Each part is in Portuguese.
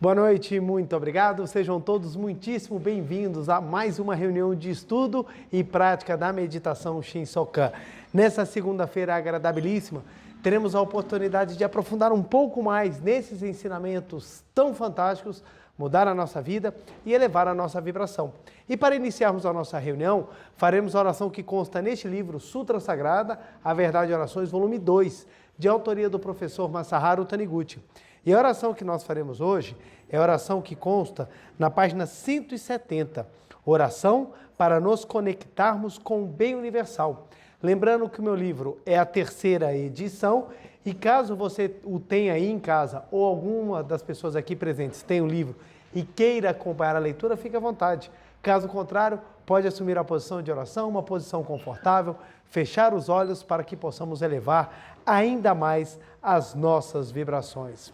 Boa noite, muito obrigado. Sejam todos muitíssimo bem-vindos a mais uma reunião de estudo e prática da meditação Shinsokan. Nessa segunda-feira agradabilíssima, teremos a oportunidade de aprofundar um pouco mais nesses ensinamentos tão fantásticos, mudar a nossa vida e elevar a nossa vibração. E para iniciarmos a nossa reunião, faremos a oração que consta neste livro Sutra Sagrada, A Verdade e Orações, volume 2, de autoria do professor Masaharu Taniguchi. E a oração que nós faremos hoje é a oração que consta na página 170, oração para nos conectarmos com o bem universal. Lembrando que o meu livro é a terceira edição e caso você o tenha aí em casa ou alguma das pessoas aqui presentes tenha o livro e queira acompanhar a leitura, fique à vontade. Caso contrário, pode assumir a posição de oração, uma posição confortável, fechar os olhos para que possamos elevar ainda mais as nossas vibrações.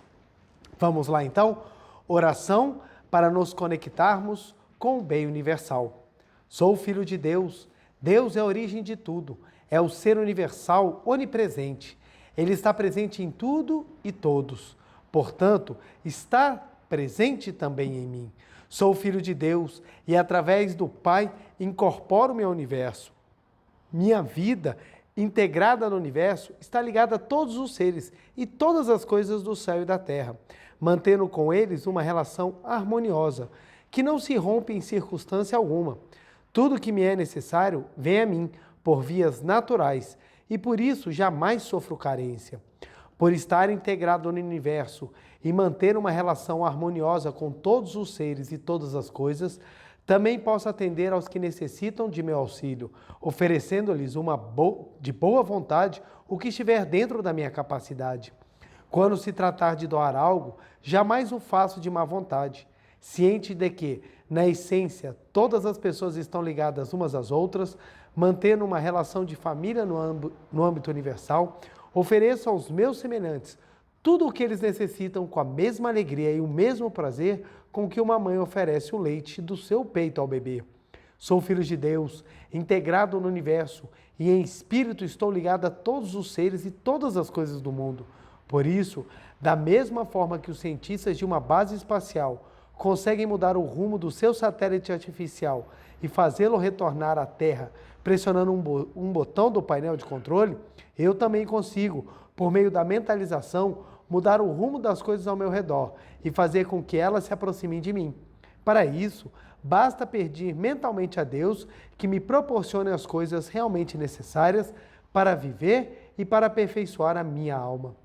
Vamos lá então, oração para nos conectarmos com o bem universal. Sou filho de Deus, Deus é a origem de tudo, é o ser universal onipresente. Ele está presente em tudo e todos, portanto, está presente também em mim. Sou filho de Deus e através do Pai incorporo meu universo. Minha vida integrada no universo está ligada a todos os seres e todas as coisas do céu e da terra, mantendo com eles uma relação harmoniosa, que não se rompe em circunstância alguma. Tudo que me é necessário vem a mim por vias naturais e por isso jamais sofro carência. Por estar integrado no universo e manter uma relação harmoniosa com todos os seres e todas as coisas, também posso atender aos que necessitam de meu auxílio, oferecendo-lhes de boa vontade o que estiver dentro da minha capacidade. Quando se tratar de doar algo, jamais o faço de má vontade, ciente de que, na essência, todas as pessoas estão ligadas umas às outras, mantendo uma relação de família no âmbito universal, ofereço aos meus semelhantes tudo o que eles necessitam com a mesma alegria e o mesmo prazer com que uma mãe oferece o leite do seu peito ao bebê. Sou filho de Deus, integrado no universo, e em espírito estou ligado a todos os seres e todas as coisas do mundo. Por isso, da mesma forma que os cientistas de uma base espacial conseguem mudar o rumo do seu satélite artificial e fazê-lo retornar à Terra, pressionando um botão do painel de controle, eu também consigo, por meio da mentalização, mudar o rumo das coisas ao meu redor e fazer com que elas se aproximem de mim. Para isso, basta pedir mentalmente a Deus que me proporcione as coisas realmente necessárias para viver e para aperfeiçoar a minha alma.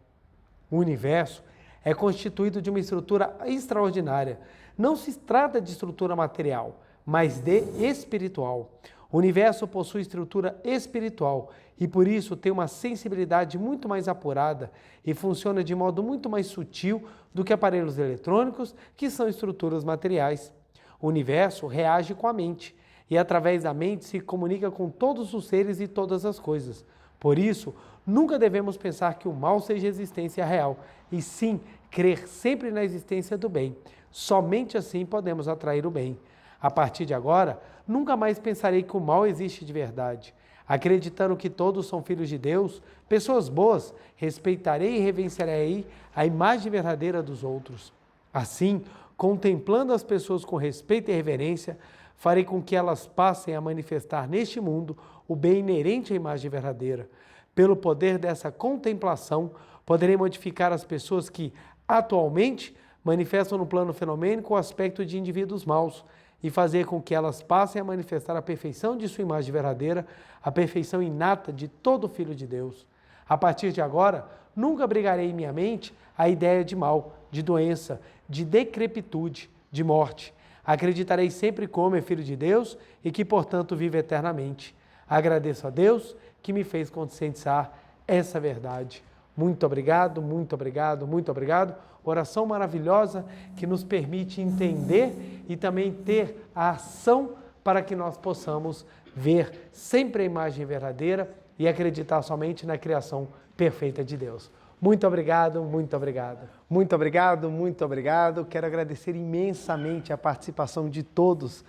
O universo é constituído de uma estrutura extraordinária. Não se trata de estrutura material, mas de espiritual. O universo possui estrutura espiritual e por isso tem uma sensibilidade muito mais apurada e funciona de modo muito mais sutil do que aparelhos eletrônicos, que são estruturas materiais. O universo reage com a mente e através da mente se comunica com todos os seres e todas as coisas. Por isso, nunca devemos pensar que o mal seja existência real, e sim crer sempre na existência do bem. Somente assim podemos atrair o bem. A partir de agora, nunca mais pensarei que o mal existe de verdade. Acreditando que todos são filhos de Deus, pessoas boas, respeitarei e reverenciarei a imagem verdadeira dos outros. Assim, contemplando as pessoas com respeito e reverência, farei com que elas passem a manifestar neste mundo o bem inerente à imagem verdadeira. Pelo poder dessa contemplação, poderei modificar as pessoas que, atualmente, manifestam no plano fenomênico o aspecto de indivíduos maus e fazer com que elas passem a manifestar a perfeição de sua imagem verdadeira, a perfeição inata de todo filho de Deus. A partir de agora, nunca abrigarei em minha mente a ideia de mal, de doença, de decrepitude, de morte. Acreditarei sempre como é filho de Deus e que, portanto, vive eternamente. Agradeço a Deus que me fez conscientizar essa verdade. Muito obrigado, muito obrigado, muito obrigado. Oração maravilhosa que nos permite entender e também ter a ação para que nós possamos ver sempre a imagem verdadeira e acreditar somente na criação perfeita de Deus. Muito obrigado, muito obrigado. Muito obrigado, muito obrigado. Quero agradecer imensamente a participação de todos,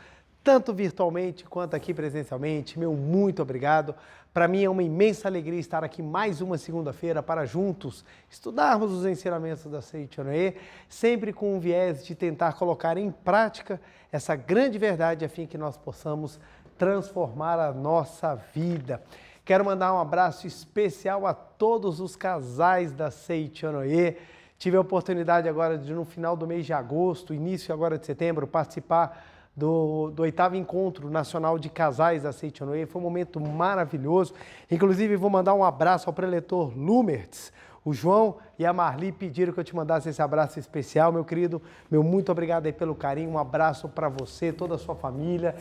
tanto virtualmente quanto aqui presencialmente. Meu muito obrigado. Para mim é uma imensa alegria estar aqui mais uma segunda-feira para juntos estudarmos os ensinamentos da Seichonoye, sempre com um viés de tentar colocar em prática essa grande verdade a fim que nós possamos transformar a nossa vida. Quero mandar um abraço especial a todos os casais da Seichonoye. Tive a oportunidade agora de, no final do mês de agosto, início agora de setembro, participar do 8º Encontro Nacional de Casais da Seichonoye. Foi um momento maravilhoso. Inclusive, vou mandar um abraço ao preletor Lumertz. O João e a Marli pediram que eu te mandasse esse abraço especial, meu querido. Meu muito obrigado aí pelo carinho. Um abraço para você, toda a sua família.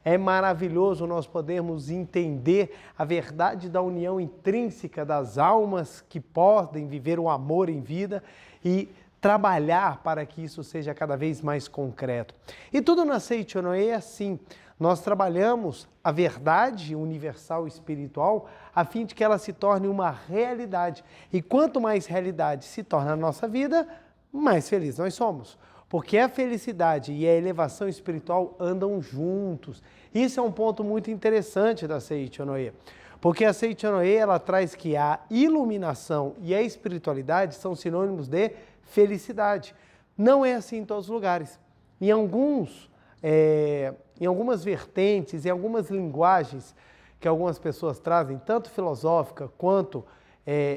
É maravilhoso nós podermos entender a verdade da união intrínseca das almas que podem viver o amor em vida e trabalhar para que isso seja cada vez mais concreto. E tudo na Seichonoye é assim. Nós trabalhamos a verdade universal espiritual a fim de que ela se torne uma realidade. E quanto mais realidade se torna a nossa vida, mais felizes nós somos. Porque a felicidade e a elevação espiritual andam juntos. Isso é um ponto muito interessante da Seichonoye. Porque a Seichonoye, ela traz que a iluminação e a espiritualidade são sinônimos de felicidade. Não é assim em todos os lugares. Em algumas vertentes, em algumas linguagens que algumas pessoas trazem, tanto filosófica quanto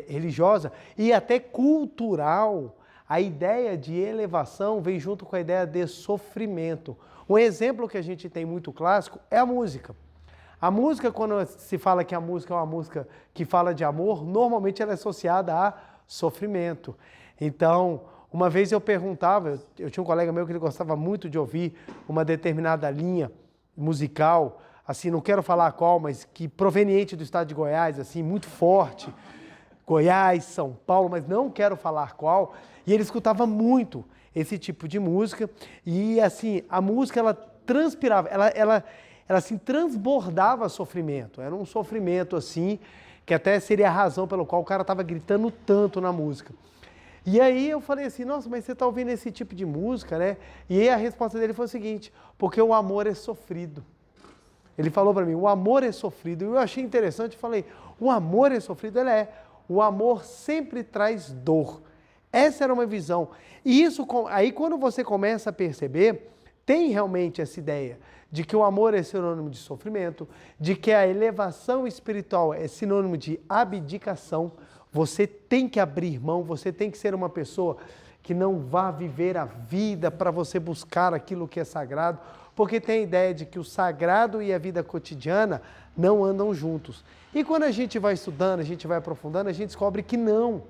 religiosa e até cultural, a ideia de elevação vem junto com a ideia de sofrimento. Um exemplo que a gente tem muito clássico é a música. A música, quando se fala que a música é uma música que fala de amor, normalmente ela é associada a sofrimento. Então, uma vez eu perguntava, eu tinha um colega meu que ele gostava muito de ouvir uma determinada linha musical, assim, não quero falar qual, mas que proveniente do estado de Goiás, assim, muito forte, Goiás, São Paulo, mas não quero falar qual, e ele escutava muito esse tipo de música, e assim, a música, ela transpirava, ela assim, transbordava sofrimento, era um sofrimento assim, que até seria a razão pelo qual o cara estava gritando tanto na música. E aí eu falei assim, nossa, mas você está ouvindo esse tipo de música, né? E aí a resposta dele foi o seguinte, porque o amor é sofrido. Ele falou para mim, o amor é sofrido. E eu achei interessante, falei, o amor é sofrido? Ele é. O amor sempre traz dor. Essa era uma visão. E isso, aí quando você começa a perceber, tem realmente essa ideia de que o amor é sinônimo de sofrimento, de que a elevação espiritual é sinônimo de abdicação. Você tem que abrir mão, você tem que ser uma pessoa que não vá viver a vida para você buscar aquilo que é sagrado, porque tem a ideia de que o sagrado e a vida cotidiana não andam juntos. E quando a gente vai estudando, a gente vai aprofundando, a gente descobre que não.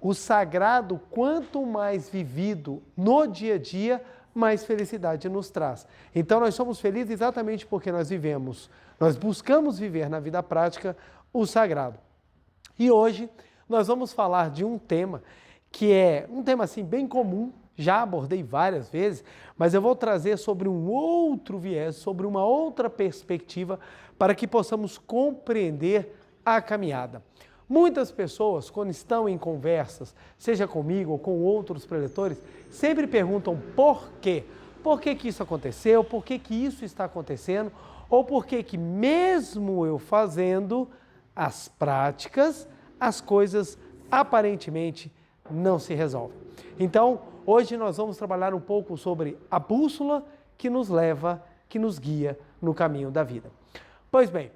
O sagrado, quanto mais vivido no dia a dia, mais felicidade nos traz. Então nós somos felizes exatamente porque nós buscamos viver na vida prática o sagrado. E hoje nós vamos falar de um tema que é um tema assim bem comum, já abordei várias vezes, mas eu vou trazer sobre um outro viés, sobre uma outra perspectiva, para que possamos compreender a caminhada. Muitas pessoas, quando estão em conversas, seja comigo ou com outros preletores, sempre perguntam por quê. Por que que isso aconteceu? Por que que isso está acontecendo? Ou por que que mesmo eu fazendo as práticas, as coisas aparentemente não se resolvem. Então, hoje nós vamos trabalhar um pouco sobre a bússola que nos leva, que nos guia no caminho da vida. Pois bem,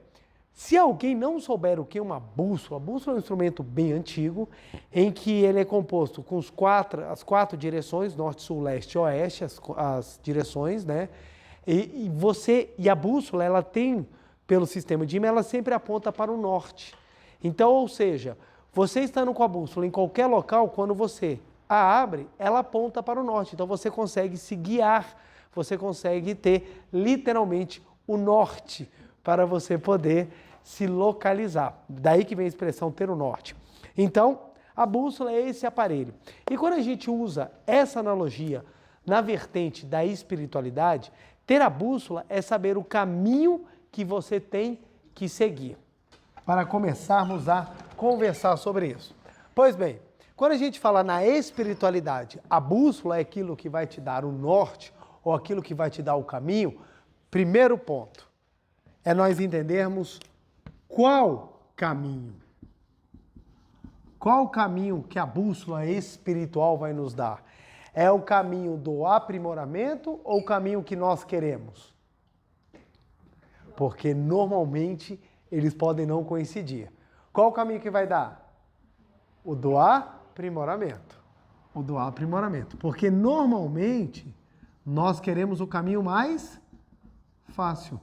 se alguém não souber o que é uma bússola, a bússola é um instrumento bem antigo, em que ele é composto com as quatro direções, norte, sul, leste e oeste, as direções, né? E a bússola, ela tem, pelo sistema de imã, ela sempre aponta para o norte. Então, ou seja, você estando com a bússola em qualquer local, quando você a abre, ela aponta para o norte. Então você consegue se guiar, você consegue ter literalmente o norte para você poder se localizar. Daí que vem a expressão ter o norte. Então, a bússola é esse aparelho. E quando a gente usa essa analogia na vertente da espiritualidade, ter a bússola é saber o caminho que você tem que seguir. Para começarmos a conversar sobre isso. Pois bem, quando a gente fala na espiritualidade, a bússola é aquilo que vai te dar o norte ou aquilo que vai te dar o caminho, Primeiro ponto é nós entendermos qual caminho. Qual o caminho que a bússola espiritual vai nos dar? É o caminho do aprimoramento ou o caminho que nós queremos? Porque normalmente eles podem não coincidir. Qual o caminho que vai dar? O do aprimoramento. O do aprimoramento. Porque normalmente nós queremos o caminho mais fácil.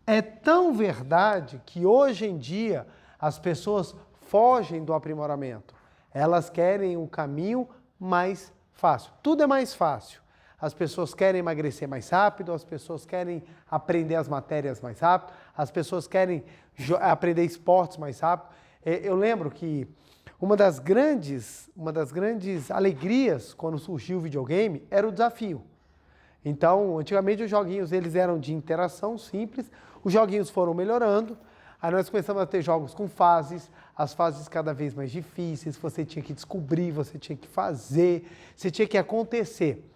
É tão verdade que hoje em dia as pessoas fogem do aprimoramento. Elas querem um caminho mais fácil. Tudo é mais fácil. As pessoas querem emagrecer mais rápido, as pessoas querem aprender as matérias mais rápido, as pessoas querem aprender esportes mais rápido. Eu lembro que uma das grandes alegrias quando surgiu o videogame era o desafio. Então, antigamente os joguinhos eles eram de interação simples, os joguinhos foram melhorando, aí nós começamos a ter jogos com fases, as fases cada vez mais difíceis, você tinha que descobrir, você tinha que fazer, você tinha que acontecer.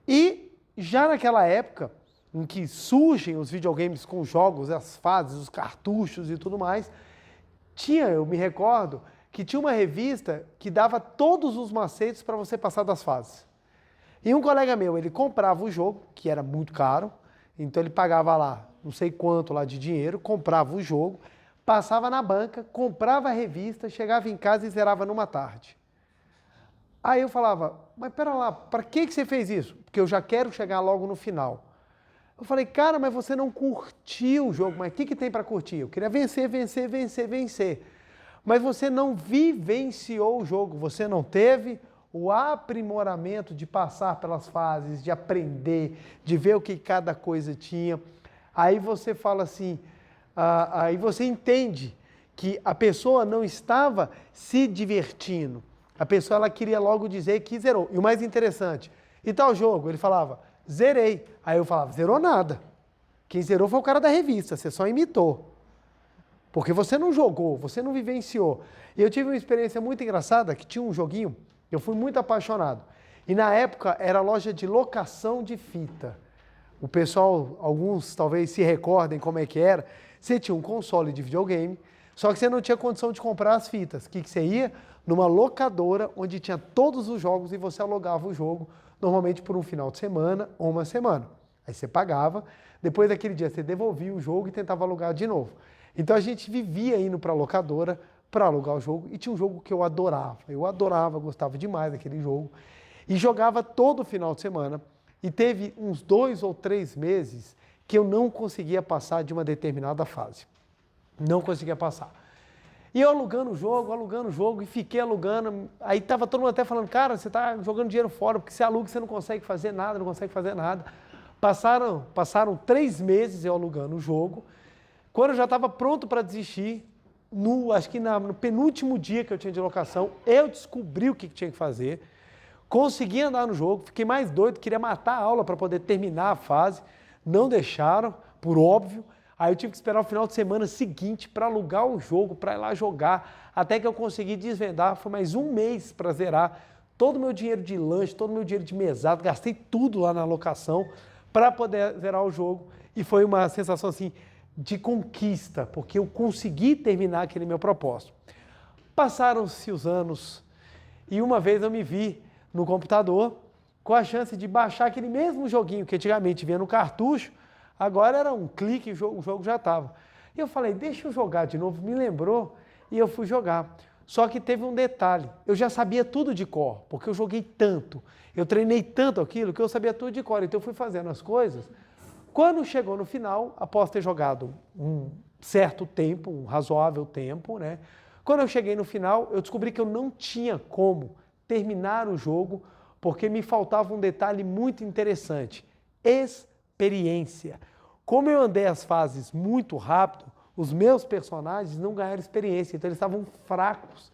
E já naquela época, em que surgem os videogames com jogos, as fases, os cartuchos e tudo mais, eu me recordo, que tinha uma revista que dava todos os macetes para você passar das fases. E um colega meu, ele comprava o jogo, que era muito caro, então ele pagava lá, não sei quanto lá de dinheiro, comprava o jogo, passava na banca, comprava a revista, chegava em casa e zerava numa tarde. Aí eu falava, mas pera lá, para que você fez isso? Porque eu já quero chegar logo no final. Eu falei, cara, mas você não curtiu o jogo, mas o que tem para curtir? Eu queria vencer, vencer, vencer, vencer. Mas você não vivenciou o jogo, você não teve o aprimoramento de passar pelas fases, de aprender, de ver o que cada coisa tinha. Aí você fala assim, aí você entende que a pessoa não estava se divertindo. A pessoa ela queria logo dizer que zerou. E o mais interessante, e tal jogo? Ele falava, zerei. Aí eu falava, zerou nada. Quem zerou foi o cara da revista, você só imitou. Porque você não jogou, você não vivenciou. E eu tive uma experiência muito engraçada, que tinha um joguinho, eu fui muito apaixonado. E na época era loja de locação de fita. O pessoal, alguns talvez se recordem como é que era. Você tinha um console de videogame, só que você não tinha condição de comprar as fitas. O que você ia? Numa locadora onde tinha todos os jogos e você alugava o jogo, normalmente por um final de semana ou uma semana. Aí você pagava, depois daquele dia você devolvia o jogo e tentava alugar de novo. Então a gente vivia indo para a locadora para alugar o jogo e tinha um jogo que eu adorava, gostava demais daquele jogo e jogava todo final de semana e teve uns 2 ou 3 meses que eu não conseguia passar de uma determinada fase. Não conseguia passar. E eu alugando o jogo e fiquei alugando, aí estava todo mundo até falando, cara, você está jogando dinheiro fora, porque você aluga e você não consegue fazer nada, não consegue fazer nada. Passaram 3 meses eu alugando o jogo. Quando eu já estava pronto para desistir, acho que no penúltimo dia que eu tinha de locação, eu descobri o que tinha que fazer, consegui andar no jogo, fiquei mais doido, queria matar a aula para poder terminar a fase, não deixaram, por óbvio, aí eu tive que esperar o final de semana seguinte para alugar o jogo, para ir lá jogar, até que eu consegui desvendar, foi mais um mês para zerar todo o meu dinheiro de lanche, todo o meu dinheiro de mesada, gastei tudo lá na locação para poder zerar o jogo, e foi uma sensação assim, de conquista, porque eu consegui terminar aquele meu propósito. Passaram-se os anos e uma vez eu me vi no computador com a chance de baixar aquele mesmo joguinho que antigamente vinha no cartucho, agora era um clique e o jogo já estava. E eu falei, deixa eu jogar de novo, me lembrou e eu fui jogar. Só que teve um detalhe, eu já sabia tudo de cor, porque eu joguei tanto, eu treinei tanto aquilo que eu sabia tudo de cor, então eu fui fazendo as coisas. Quando chegou no final, após ter jogado um certo tempo, um razoável tempo, né? Quando eu cheguei no final, eu descobri que eu não tinha como terminar o jogo, porque me faltava um detalhe muito interessante, experiência. Como eu andei as fases muito rápido, os meus personagens não ganharam experiência, então eles estavam fracos.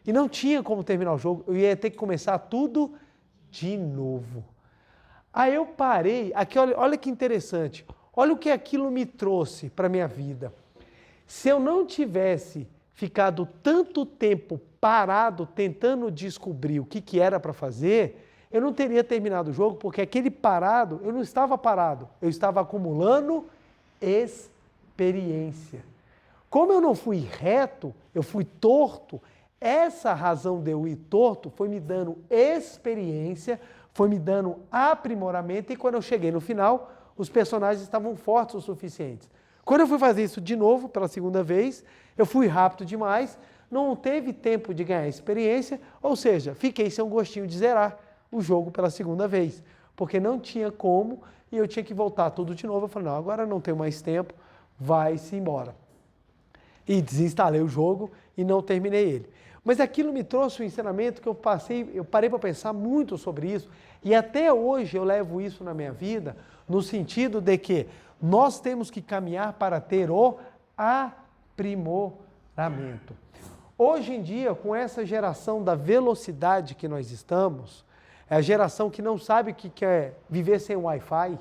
E não tinha como terminar o jogo, eu ia ter que começar tudo de novo. Aí eu parei, aqui olha que interessante, olha o que aquilo me trouxe para a minha vida. Se eu não tivesse ficado tanto tempo parado tentando descobrir o que era para fazer, eu não teria terminado o jogo, porque aquele parado, eu não estava parado, eu estava acumulando experiência. Como eu não fui reto, eu fui torto, essa razão de eu ir torto foi me dando experiência, foi me dando aprimoramento, e quando eu cheguei no final, os personagens estavam fortes o suficiente. Quando eu fui fazer isso de novo, pela segunda vez, eu fui rápido demais, não teve tempo de ganhar experiência, ou seja, fiquei sem um gostinho de zerar o jogo pela segunda vez, porque não tinha como e eu tinha que voltar tudo de novo. Eu falei, não, agora não tenho mais tempo, vai-se embora. E desinstalei o jogo e não terminei ele. Mas aquilo me trouxe um ensinamento que eu parei para pensar muito sobre isso, e até hoje eu levo isso na minha vida, no sentido de que nós temos que caminhar para ter o aprimoramento. Hoje em dia, com essa geração da velocidade que nós estamos, é a geração que não sabe o que é viver sem Wi-Fi,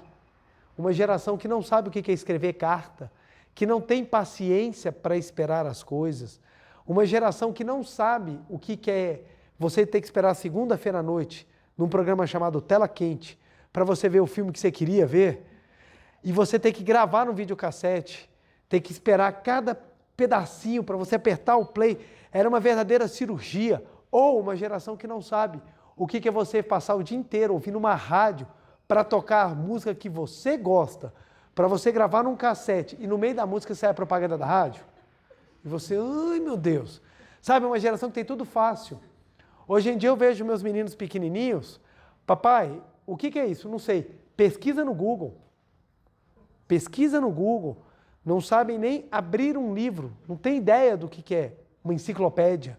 uma geração que não sabe o que é escrever carta, que não tem paciência para esperar as coisas, uma geração que não sabe o que é você ter que esperar segunda-feira à noite, num programa chamado Tela Quente, para você ver o filme que você queria ver, e você ter que gravar no videocassete, ter que esperar cada pedacinho para você apertar o play, era uma verdadeira cirurgia. Ou uma geração que não sabe o que é você passar o dia inteiro ouvindo uma rádio para tocar a música que você gosta, para você gravar num cassete e no meio da música sai a propaganda da rádio. E você, ai meu Deus, sabe, uma geração que tem tudo fácil. Hoje em dia eu vejo meus meninos pequenininhos, papai, o que é isso? Não sei, pesquisa no Google, não sabem nem abrir um livro, não tem ideia do que é uma enciclopédia,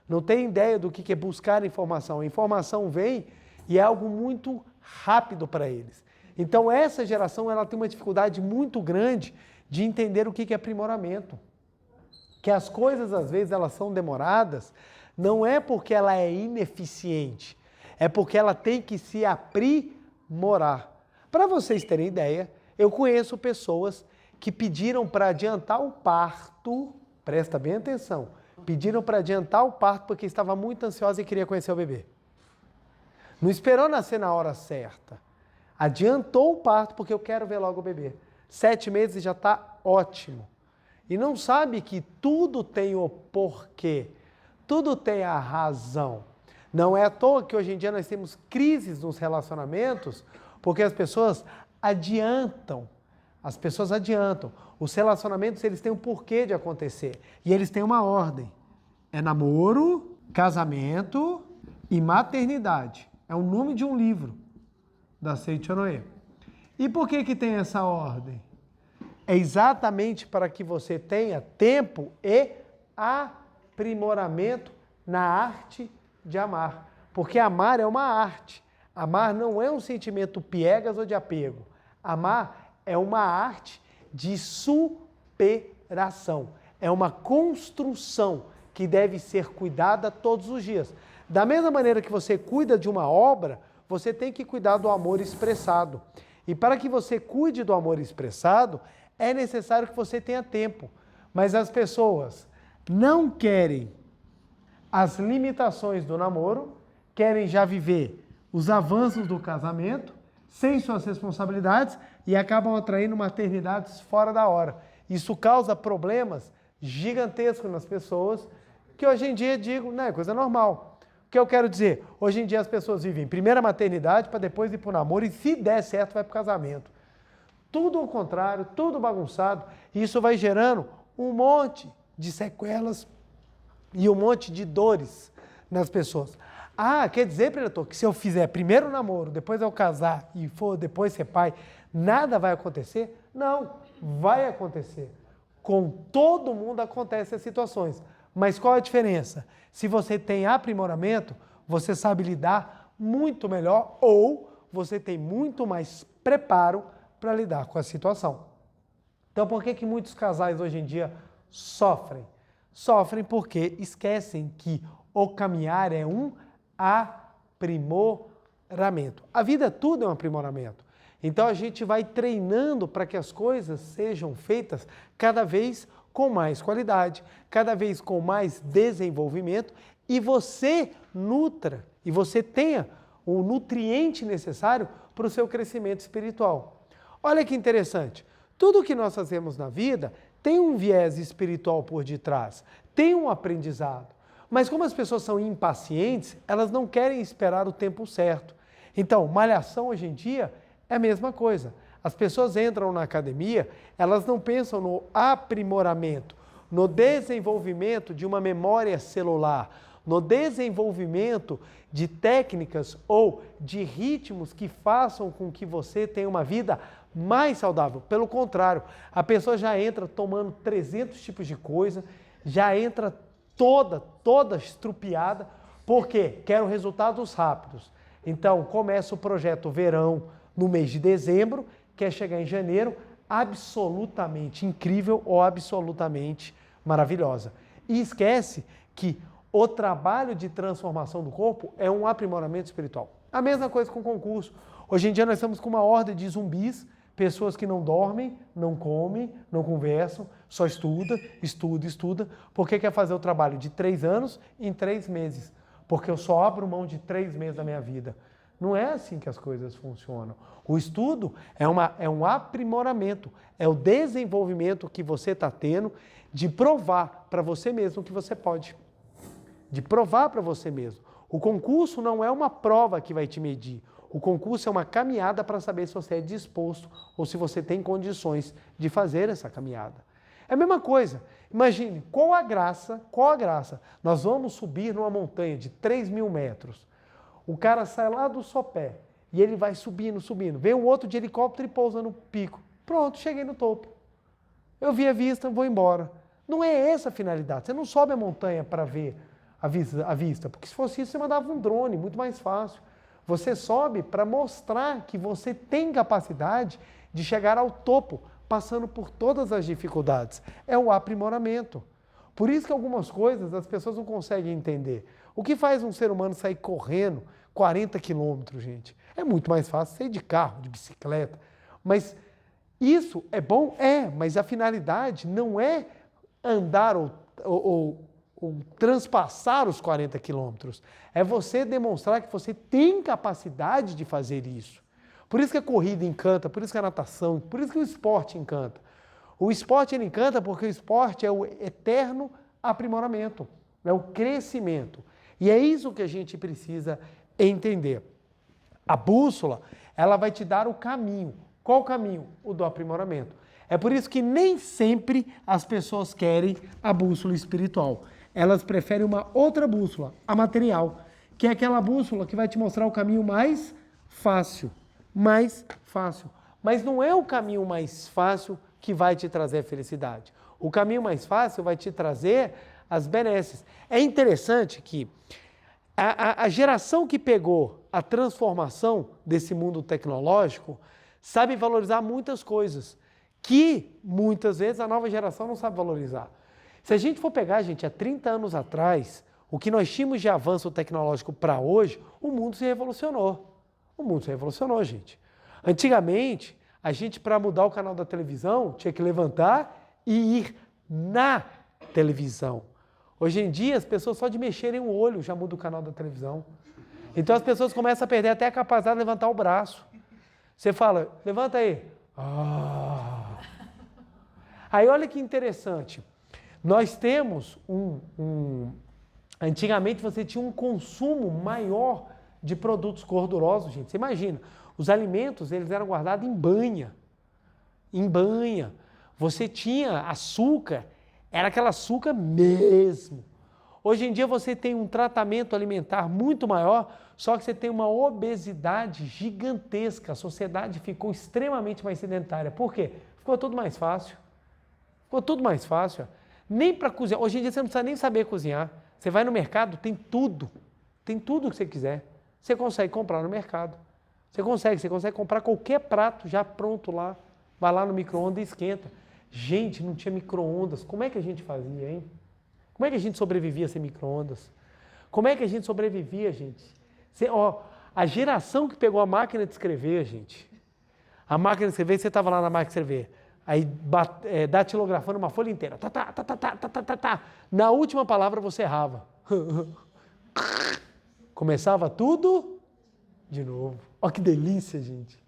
não tem ideia do que é buscar informação. A informação vem e é algo muito rápido para eles. Então essa geração ela tem uma dificuldade muito grande de entender o que é aprimoramento. Que as coisas às vezes elas são demoradas, não é porque ela é ineficiente, é porque ela tem que se aprimorar. Para vocês terem ideia, eu conheço pessoas que pediram para adiantar o parto, presta bem atenção, pediram para adiantar o parto porque estava muito ansiosa e queria conhecer o bebê. Não esperou nascer na hora certa. Adiantou o parto porque eu quero ver logo o bebê. 7 meses já está ótimo. E não sabe que tudo tem o porquê, tudo tem a razão. Não é à toa que hoje em dia nós temos crises nos relacionamentos, porque as pessoas adiantam. Os relacionamentos eles têm um porquê de acontecer e eles têm uma ordem. É namoro, casamento e maternidade. É o nome de um livro da Seiichi Noe. E por que tem essa ordem? É exatamente para que você tenha tempo e aprimoramento na arte de amar. Porque amar é uma arte. Amar não é um sentimento piegas ou de apego. Amar é uma arte de superação. É uma construção que deve ser cuidada todos os dias. Da mesma maneira que você cuida de uma obra, você tem que cuidar do amor expressado. E para que você cuide do amor expressado, é necessário que você tenha tempo. Mas as pessoas não querem as limitações do namoro, querem já viver os avanços do casamento, sem suas responsabilidades, e acabam atraindo maternidades fora da hora. Isso causa problemas gigantescos nas pessoas, que hoje em dia digo, não é coisa normal. O que eu quero dizer? Hoje em dia as pessoas vivem primeiro a maternidade para depois ir para o namoro e se der certo vai para o casamento. Tudo ao contrário, tudo bagunçado. E isso vai gerando um monte de sequelas e um monte de dores nas pessoas. Ah, quer dizer, preletor, que se eu fizer primeiro o namoro, depois eu casar e for depois ser pai, nada vai acontecer? Não, vai acontecer. Com todo mundo acontecem as situações. Mas qual a diferença? Se você tem aprimoramento, você sabe lidar muito melhor ou você tem muito mais preparo para lidar com a situação. Então, por que muitos casais hoje em dia sofrem? Sofrem porque esquecem que o caminhar é um aprimoramento. A vida tudo é um aprimoramento. Então, a gente vai treinando para que as coisas sejam feitas cada vez com mais qualidade, cada vez com mais desenvolvimento e você nutra e você tenha o nutriente necessário para o seu crescimento espiritual. Olha que interessante, Tudo que nós fazemos na vida tem um viés espiritual por detrás, tem um aprendizado. Mas como as pessoas são impacientes, elas não querem esperar o tempo certo. Então, malhação hoje em dia é a mesma coisa. As pessoas entram na academia, elas não pensam no aprimoramento, no desenvolvimento de uma memória celular, no desenvolvimento de técnicas ou de ritmos que façam com que você tenha uma vida mais saudável. Pelo contrário, a pessoa já entra tomando 300 tipos de coisa, já entra toda estrupiada, porque quer resultados rápidos. Então, começa o projeto verão no mês de dezembro, quer chegar em janeiro, absolutamente incrível ou absolutamente maravilhosa. E esquece que o trabalho de transformação do corpo é um aprimoramento espiritual. A mesma coisa com o concurso. Hoje em dia nós estamos com uma horda de zumbis, pessoas que não dormem, não comem, não conversam, só estuda, porque quer fazer o trabalho de 3 anos em 3 meses. Porque eu só abro mão de 3 meses da minha vida. Não é assim que as coisas funcionam. O estudo é um aprimoramento, é o desenvolvimento que você está tendo de provar para você mesmo que você pode. De provar para você mesmo. O concurso não é uma prova que vai te medir. O concurso é uma caminhada para saber se você é disposto ou se você tem condições de fazer essa caminhada. É a mesma coisa. Imagine, qual a graça? Nós vamos subir numa montanha de 3.000 metros. O cara sai lá do sopé e ele vai subindo. Vem um outro de helicóptero e pousa no pico. Pronto, cheguei no topo. Eu vi a vista, vou embora. Não é essa a finalidade. Você não sobe a montanha para ver a vista, porque se fosse isso você mandava um drone, muito mais fácil. Você sobe para mostrar que você tem capacidade de chegar ao topo, passando por todas as dificuldades. É o aprimoramento. Por isso que algumas coisas as pessoas não conseguem entender. O que faz um ser humano sair correndo 40 quilômetros, gente? É muito mais fácil sair de carro, de bicicleta. Mas isso é bom? É, mas a finalidade não é andar ou transpassar os 40 quilômetros. É você demonstrar que você tem capacidade de fazer isso. Por isso que a corrida encanta, por isso que a natação, por isso que o esporte encanta. O esporte ele encanta porque o esporte é o eterno aprimoramento, é o crescimento. E é isso que a gente precisa entender. A bússola, ela vai te dar o caminho. Qual o caminho? O do aprimoramento. É por isso que nem sempre as pessoas querem a bússola espiritual. Elas preferem uma outra bússola, a material, que é aquela bússola que vai te mostrar o caminho mais fácil. Mais fácil. Mas não é o caminho mais fácil que vai te trazer felicidade. O caminho mais fácil vai te trazer as benesses. É interessante que a geração que pegou a transformação desse mundo tecnológico sabe valorizar muitas coisas que muitas vezes a nova geração não sabe valorizar. Se a gente for pegar, gente, há 30 anos atrás, o que nós tínhamos de avanço tecnológico para hoje, o mundo se revolucionou. O mundo se revolucionou, gente. Antigamente, a gente, para mudar o canal da televisão, tinha que levantar e ir na televisão. Hoje em dia, as pessoas só de mexerem o olho já mudam o canal da televisão. Então, as pessoas começam a perder até a capacidade de levantar o braço. Você fala, levanta aí. Aí, olha que interessante. Nós temos Antigamente, você tinha um consumo maior de produtos gordurosos, gente. Você imagina, os alimentos, eles eram guardados em banha. Em banha. Você tinha açúcar, era aquele açúcar mesmo. Hoje em dia você tem um tratamento alimentar muito maior, só que você tem uma obesidade gigantesca. A sociedade ficou extremamente mais sedentária. Por quê? Ficou tudo mais fácil. Ficou tudo mais fácil. Nem para cozinhar. Hoje em dia você não precisa nem saber cozinhar. Você vai no mercado, tem tudo. Tem tudo que você quiser. Você consegue comprar no mercado. Você consegue comprar qualquer prato já pronto lá. Vai lá no micro-ondas e esquenta. Gente, não tinha micro-ondas. Como é que a gente fazia, hein? Como é que a gente sobrevivia sem micro-ondas? Como é que a gente sobrevivia, gente? A geração que pegou a máquina de escrever, gente. A máquina de escrever, você estava lá na máquina de escrever. Aí datilografando uma folha inteira. Na última palavra você errava. Começava tudo de novo. Olha que delícia, gente.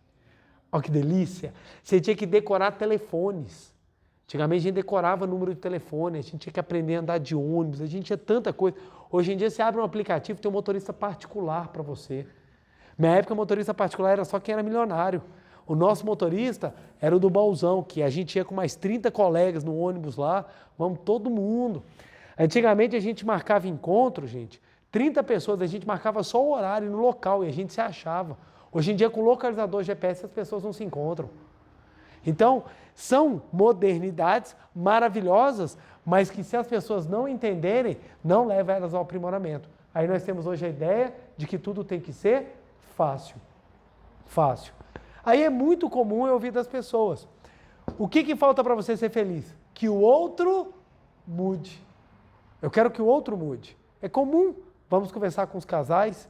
Olha que delícia. Você tinha que decorar telefones. Antigamente a gente decorava número de telefone, a gente tinha que aprender a andar de ônibus, a gente tinha tanta coisa. Hoje em dia você abre um aplicativo e tem um motorista particular para você. Na minha época, o motorista particular era só quem era milionário. O nosso motorista era o do Bauzão, que a gente ia com mais 30 colegas no ônibus lá, vamos todo mundo. Antigamente a gente marcava encontro, gente, 30 pessoas, a gente marcava só o horário no local e a gente se achava. Hoje em dia, com localizador GPS, as pessoas não se encontram. Então, são modernidades maravilhosas, mas que se as pessoas não entenderem, não leva elas ao aprimoramento. Aí nós temos hoje a ideia de que tudo tem que ser fácil. Fácil. Aí é muito comum eu ouvir das pessoas. O que falta para você ser feliz? Que o outro mude. Eu quero que o outro mude. É comum. Vamos conversar com os casais.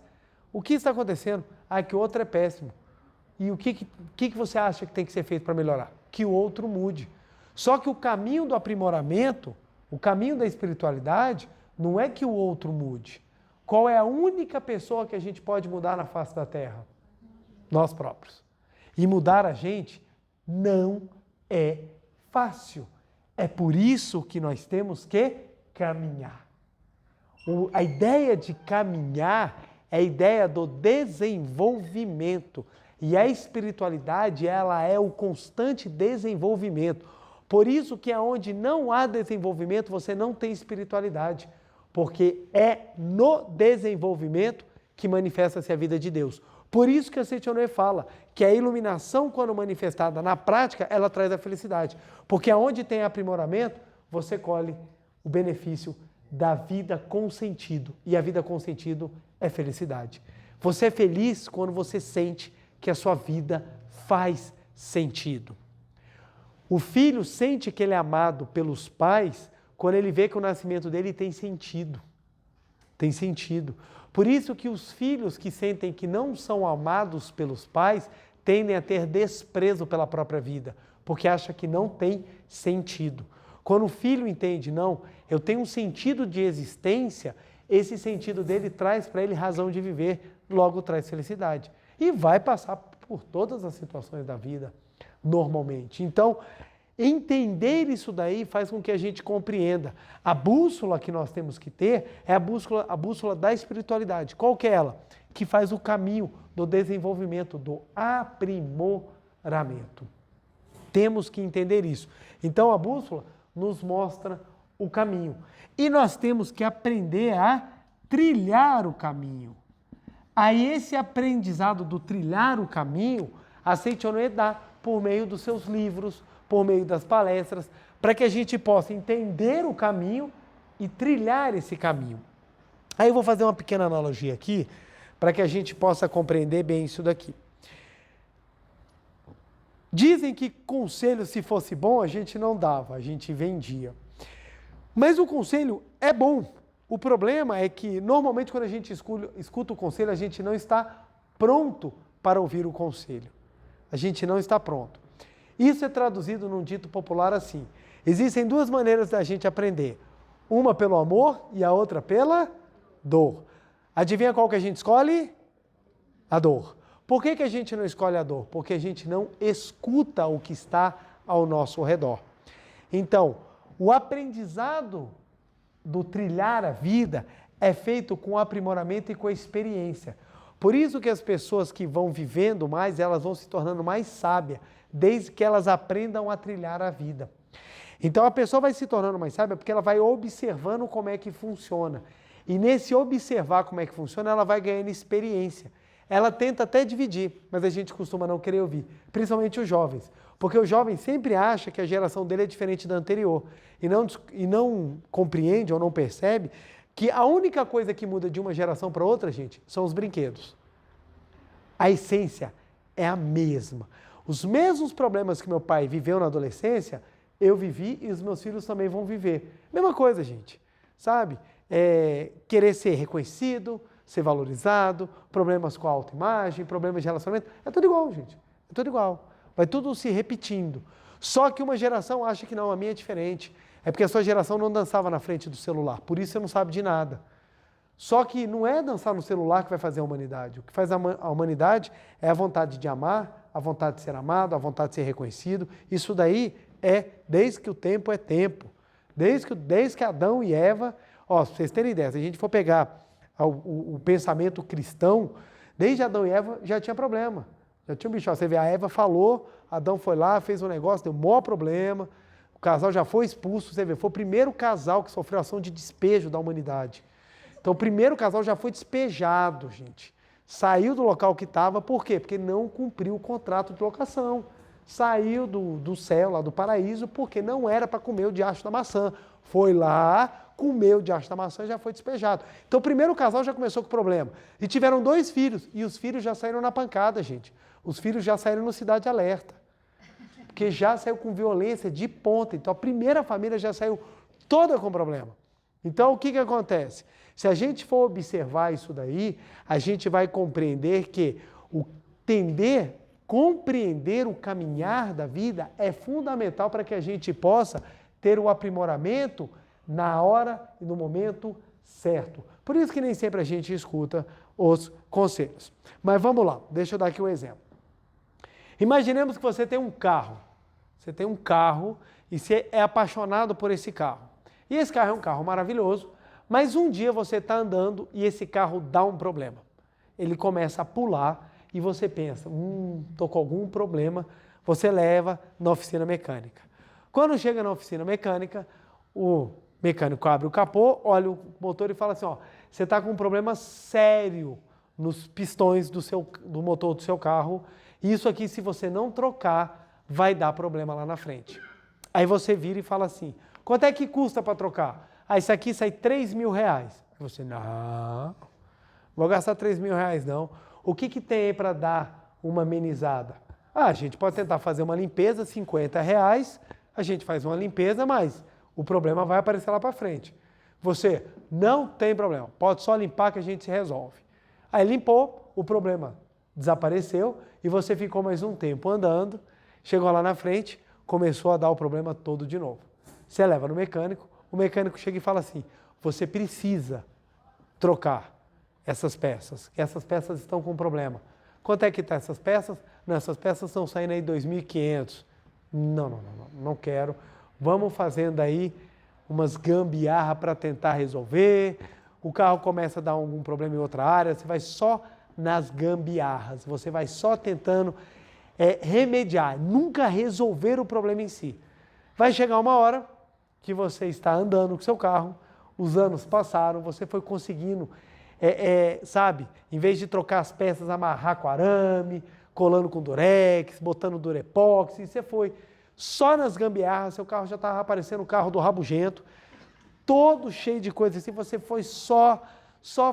O que está acontecendo? Ah, que o outro é péssimo. E o que você acha que tem que ser feito para melhorar? Que o outro mude. Só que o caminho do aprimoramento, o caminho da espiritualidade, não é que o outro mude. Qual é a única pessoa que a gente pode mudar na face da Terra? Nós próprios. E mudar a gente não é fácil. É por isso que nós temos que caminhar. A ideia de caminhar é a ideia do desenvolvimento. E a espiritualidade, ela é o constante desenvolvimento. Por isso que aonde não há desenvolvimento, você não tem espiritualidade. Porque é no desenvolvimento que manifesta-se a vida de Deus. Por isso que a Seitianoye fala que a iluminação, quando manifestada na prática, ela traz a felicidade. Porque aonde tem aprimoramento, você colhe o benefício da vida com sentido. E a vida com sentido é felicidade. Você é feliz quando você sente que a sua vida faz sentido. O filho sente que ele é amado pelos pais quando ele vê que o nascimento dele tem sentido. Tem sentido. Por isso que os filhos que sentem que não são amados pelos pais tendem a ter desprezo pela própria vida, porque acha que não tem sentido. Quando o filho entende, não, eu tenho um sentido de existência, esse sentido dele traz para ele razão de viver, logo traz felicidade. E vai passar por todas as situações da vida, normalmente. Então, entender isso daí faz com que a gente compreenda. A bússola que nós temos que ter é a bússola da espiritualidade. Qual que é ela? Que faz o caminho do desenvolvimento, do aprimoramento. Temos que entender isso. Então, a bússola nos mostra o caminho. E nós temos que aprender a trilhar o caminho. Aí esse aprendizado do trilhar o caminho, a Seitianoye dá por meio dos seus livros, por meio das palestras, para que a gente possa entender o caminho e trilhar esse caminho. Aí eu vou fazer uma pequena analogia aqui, para que a gente possa compreender bem isso daqui. Dizem que conselho, se fosse bom, a gente não dava, a gente vendia. Mas o conselho é bom. O problema é que, normalmente, quando a gente escuta o conselho, a gente não está pronto para ouvir o conselho. A gente não está pronto. Isso é traduzido num dito popular assim. Existem duas maneiras da gente aprender. Uma pelo amor e a outra pela dor. Adivinha qual que a gente escolhe? A dor. Por que a gente não escolhe a dor? Porque a gente não escuta o que está ao nosso redor. Então, o aprendizado do trilhar a vida é feito com aprimoramento e com experiência. Por isso que as pessoas que vão vivendo mais, elas vão se tornando mais sábias, desde que elas aprendam a trilhar a vida. Então a pessoa vai se tornando mais sábia porque ela vai observando como é que funciona. E nesse observar como é que funciona, ela vai ganhando experiência. Ela tenta até dividir, mas a gente costuma não querer ouvir, principalmente os jovens. Porque o jovem sempre acha que a geração dele é diferente da anterior e não compreende ou não percebe que a única coisa que muda de uma geração para outra, gente, são os brinquedos. A essência é a mesma. Os mesmos problemas que meu pai viveu na adolescência, eu vivi e os meus filhos também vão viver. Mesma coisa, gente, sabe? Querer ser reconhecido, ser valorizado, problemas com a autoimagem, problemas de relacionamento, é tudo igual, gente. É tudo igual. Vai tudo se repetindo. Só que uma geração acha que não, a minha é diferente. É porque a sua geração não dançava na frente do celular, por isso você não sabe de nada. Só que não é dançar no celular que vai fazer a humanidade. O que faz a humanidade é a vontade de amar, a vontade de ser amado, a vontade de ser reconhecido. Isso daí é desde que o tempo é tempo. Desde que Adão e Eva, ó, pra vocês terem ideia, se a gente for pegar o pensamento cristão, desde Adão e Eva já tinha problema. Já tinha um bicho, ó, você vê, a Eva falou, Adão foi lá, fez um negócio, deu o maior problema, o casal já foi expulso, você vê, foi o primeiro casal que sofreu ação de despejo da humanidade. Então o primeiro casal já foi despejado, gente. Saiu do local que estava, por quê? Porque não cumpriu o contrato de locação. Saiu do céu, lá do paraíso, porque não era para comer o diacho da maçã. Foi lá, comeu o diacho da maçã e já foi despejado. Então o primeiro casal já começou com problema. E tiveram 2 filhos, e os filhos já saíram na pancada, gente. Os filhos já saíram no Cidade Alerta. Porque já saiu com violência de ponta. Então a primeira família já saiu toda com problema. Então o que acontece? Se a gente for observar isso daí, a gente vai compreender que compreender o caminhar da vida é fundamental para que a gente possa ter o aprimoramento na hora e no momento certo. Por isso que nem sempre a gente escuta os conselhos. Mas vamos lá, deixa eu dar aqui um exemplo. Imaginemos que você tem um carro. Você tem um carro e você é apaixonado por esse carro. E esse carro é um carro maravilhoso, mas um dia você está andando e esse carro dá um problema. Ele começa a pular e você pensa, estou com algum problema, você leva na oficina mecânica. Quando chega na oficina mecânica, o mecânico abre o capô, olha o motor e fala assim, ó, você está com um problema sério nos pistões do motor do seu carro, e isso aqui, se você não trocar, vai dar problema lá na frente. Aí você vira e fala assim, quanto é que custa para trocar? Ah, isso aqui sai R$3.000. Aí você, não, vou gastar R$3.000 não. O que tem aí para dar uma amenizada? Ah, a gente pode tentar fazer uma limpeza, R$50, a gente faz uma limpeza, mas o problema vai aparecer lá para frente. Você, não tem problema, pode só limpar que a gente se resolve. Aí limpou, o problema desapareceu e você ficou mais um tempo andando, chegou lá na frente, começou a dar o problema todo de novo. Você leva no mecânico, o mecânico chega e fala assim, você precisa trocar essas peças estão com problema. Quanto é que está essas peças? Não, essas peças estão saindo aí 2.500. Não quero. Vamos fazendo aí umas gambiarra para tentar resolver. O carro começa a dar algum problema em outra área, você vai só nas gambiarras, você vai só tentando remediar, nunca resolver o problema em si. Vai chegar uma hora que você está andando com seu carro, os anos passaram, você foi conseguindo, sabe, em vez de trocar as peças, amarrar com arame, colando com durex, botando durepox, e você foi só nas gambiarras, seu carro já estava aparecendo o carro do rabugento, todo cheio de coisas assim, você foi só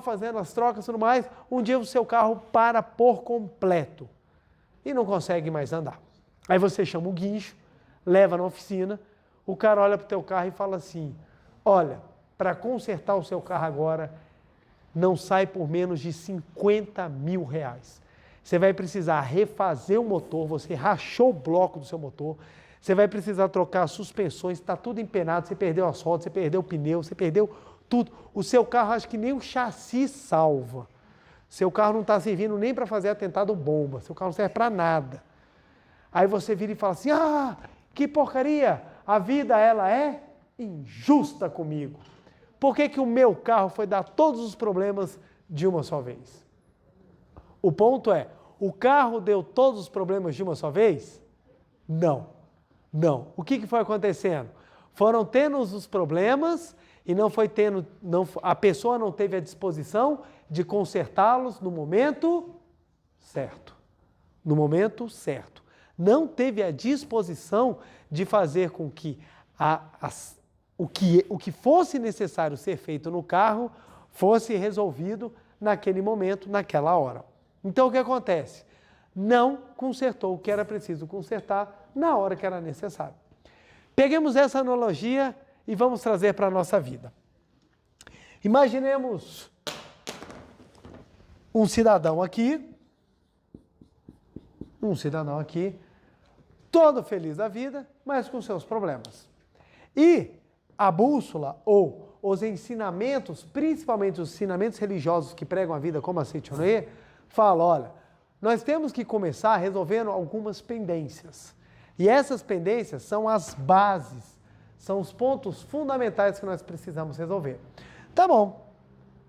fazendo as trocas e tudo mais, um dia o seu carro para por completo e não consegue mais andar. Aí você chama o guincho, leva na oficina, o cara olha para o teu carro e fala assim, olha, para consertar o seu carro agora, não sai por menos de R$50.000. Você vai precisar refazer o motor, você rachou o bloco do seu motor, você vai precisar trocar as suspensões, está tudo empenado, você perdeu as rodas, você perdeu o pneu, você perdeu tudo. O seu carro, acho que nem o chassi salva. Seu carro não está servindo nem para fazer atentado bomba, seu carro não serve para nada. Aí você vira e fala assim, que porcaria, a vida ela é injusta comigo. Por que o meu carro foi dar todos os problemas de uma só vez? O ponto é, o carro deu todos os problemas de uma só vez? Não. O que foi acontecendo? Foram tendo os problemas e a pessoa não teve a disposição de consertá-los no momento certo. No momento certo. Não teve a disposição de fazer com que o que fosse necessário ser feito no carro fosse resolvido naquele momento, naquela hora. Então o que acontece? Não consertou o que era preciso consertar na hora que era necessário. Peguemos essa analogia e vamos trazer para a nossa vida. Imaginemos um cidadão aqui, todo feliz da vida, mas com seus problemas. E a bússola ou os ensinamentos, principalmente os ensinamentos religiosos que pregam a vida como a Seichonoye, falam, olha, nós temos que começar resolvendo algumas pendências. E essas pendências são as bases, são os pontos fundamentais que nós precisamos resolver. Tá bom,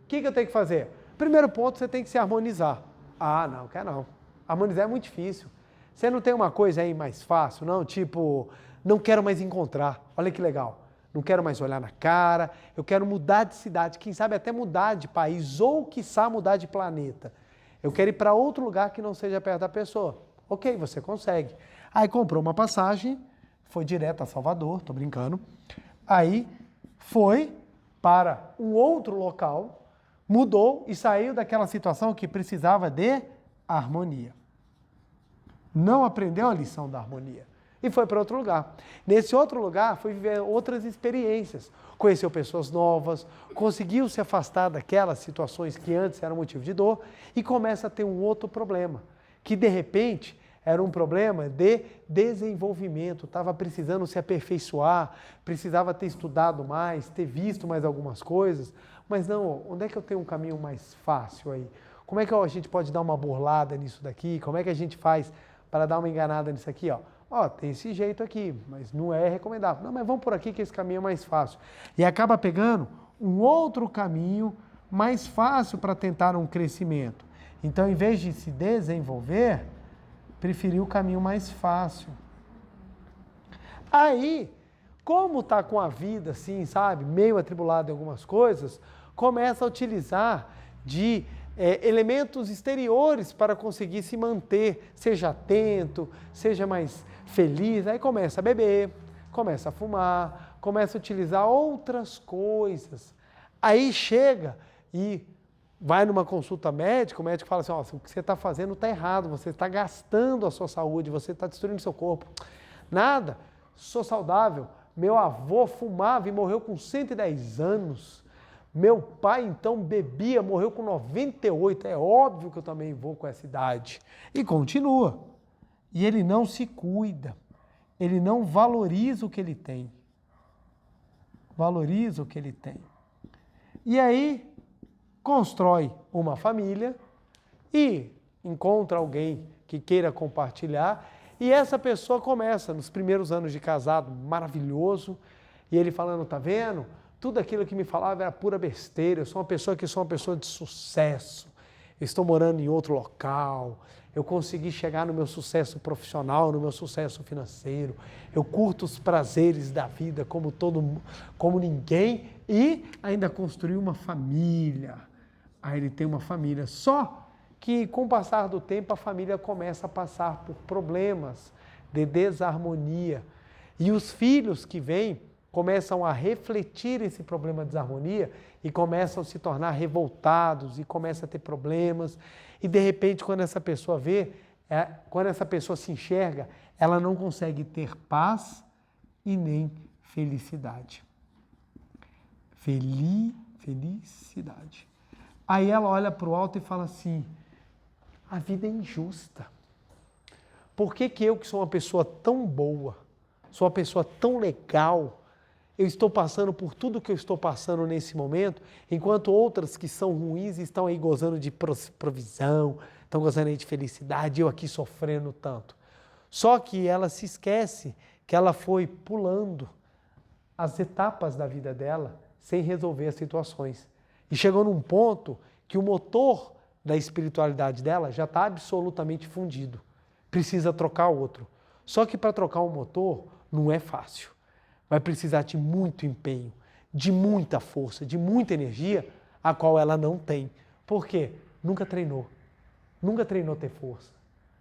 o que eu tenho que fazer? Primeiro ponto, você tem que se harmonizar. Ah, não, quer não. Harmonizar é muito difícil. Você não tem uma coisa aí mais fácil, não? Tipo, não quero mais encontrar. Olha que legal. Não quero mais olhar na cara, eu quero mudar de cidade, quem sabe até mudar de país ou, quiçá, mudar de planeta. Eu quero ir para outro lugar que não seja perto da pessoa. Ok, você consegue. Aí comprou uma passagem, foi direto a Salvador, tô brincando. Aí foi para um outro local, mudou e saiu daquela situação que precisava de harmonia. Não aprendeu a lição da harmonia. E foi para outro lugar. Nesse outro lugar, foi viver outras experiências. Conheceu pessoas novas, conseguiu se afastar daquelas situações que antes eram motivo de dor e começa a ter um outro problema, que de repente era um problema de desenvolvimento, estava precisando se aperfeiçoar, precisava ter estudado mais, ter visto mais algumas coisas, mas não, onde é que eu tenho um caminho mais fácil aí? Como é que a gente pode dar uma burlada nisso daqui? Como é que a gente faz para dar uma enganada nisso aqui, ó? Ó, tem esse jeito aqui, mas não é recomendável. Não, mas vamos por aqui que esse caminho é mais fácil. E acaba pegando um outro caminho mais fácil para tentar um crescimento. Então, em vez de se desenvolver, preferiu o caminho mais fácil. Aí, como tá com a vida assim, sabe, meio atribulado em algumas coisas, começa a utilizar de elementos exteriores para conseguir se manter, seja atento, seja mais feliz, aí começa a beber, começa a fumar, começa a utilizar outras coisas. Aí chega e vai numa consulta médica, o médico fala assim, ó, o que você está fazendo está errado, você está gastando a sua saúde, você está destruindo seu corpo. Nada, sou saudável, meu avô fumava e morreu com 110 anos. Meu pai, então, bebia, morreu com 98. É óbvio que eu também vou com essa idade. E continua. E ele não se cuida. Ele não valoriza o que ele tem. Valoriza o que ele tem. E aí, constrói uma família e encontra alguém que queira compartilhar. E essa pessoa começa, nos primeiros anos de casado, maravilhoso. E ele falando, tá vendo? Tudo aquilo que me falava era pura besteira, eu sou uma pessoa de sucesso, eu estou morando em outro local, eu consegui chegar no meu sucesso profissional, no meu sucesso financeiro, eu curto os prazeres da vida como ninguém e ainda construí uma família. Aí ele tem uma família, só que com o passar do tempo a família começa a passar por problemas de desarmonia e os filhos que vêm começam a refletir esse problema de desarmonia e começam a se tornar revoltados e começam a ter problemas. E de repente, quando essa pessoa vê, quando essa pessoa se enxerga, ela não consegue ter paz e nem felicidade. Felicidade. Aí ela olha para o alto e fala assim, a vida é injusta. Por que eu, que sou uma pessoa tão boa, sou uma pessoa tão legal, eu estou passando por tudo que eu estou passando nesse momento, enquanto outras que são ruins estão aí gozando de provisão, estão gozando aí de felicidade, eu aqui sofrendo tanto. Só que ela se esquece que ela foi pulando as etapas da vida dela sem resolver as situações. E chegou num ponto que o motor da espiritualidade dela já está absolutamente fundido. Precisa trocar outro. Só que para trocar um motor não é fácil. Vai precisar de muito empenho, de muita força, de muita energia, a qual ela não tem. Por quê? Nunca treinou. Nunca treinou ter força.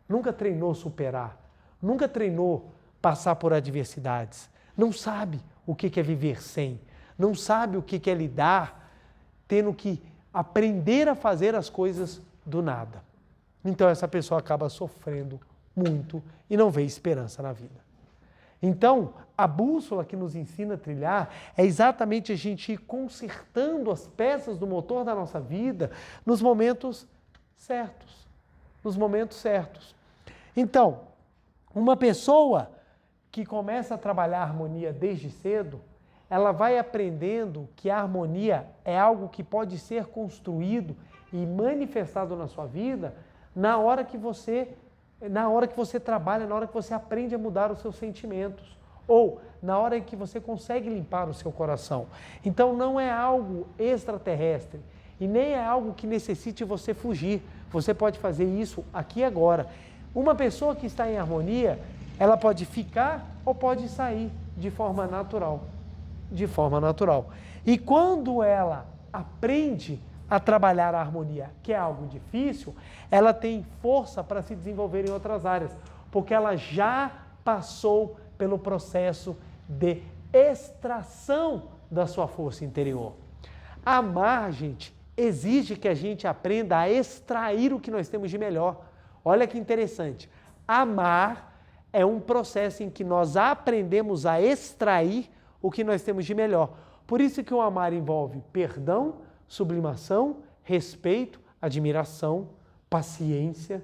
Nunca treinou superar. Nunca treinou passar por adversidades. Não sabe o que é viver sem. Não sabe o que é lidar, tendo que aprender a fazer as coisas do nada. Então essa pessoa acaba sofrendo muito e não vê esperança na vida. Então, a bússola que nos ensina a trilhar é exatamente a gente ir consertando as peças do motor da nossa vida nos momentos certos. Nos momentos certos. Então, uma pessoa que começa a trabalhar a harmonia desde cedo, ela vai aprendendo que a harmonia é algo que pode ser construído e manifestado na sua vida na hora que você trabalha, na hora que você aprende a mudar os seus sentimentos, ou na hora em que você consegue limpar o seu coração. Então não é algo extraterrestre e nem é algo que necessite você fugir. Você pode fazer isso aqui e agora. Uma pessoa que está em harmonia, ela pode ficar ou pode sair de forma natural. De forma natural. E quando ela aprende a trabalhar a harmonia, que é algo difícil, ela tem força para se desenvolver em outras áreas, porque ela já passou pelo processo de extração da sua força interior. Amar, gente, exige que a gente aprenda a extrair o que nós temos de melhor. Olha que interessante. Amar é um processo em que nós aprendemos a extrair o que nós temos de melhor. Por isso que o amar envolve perdão, sublimação, respeito, admiração, paciência.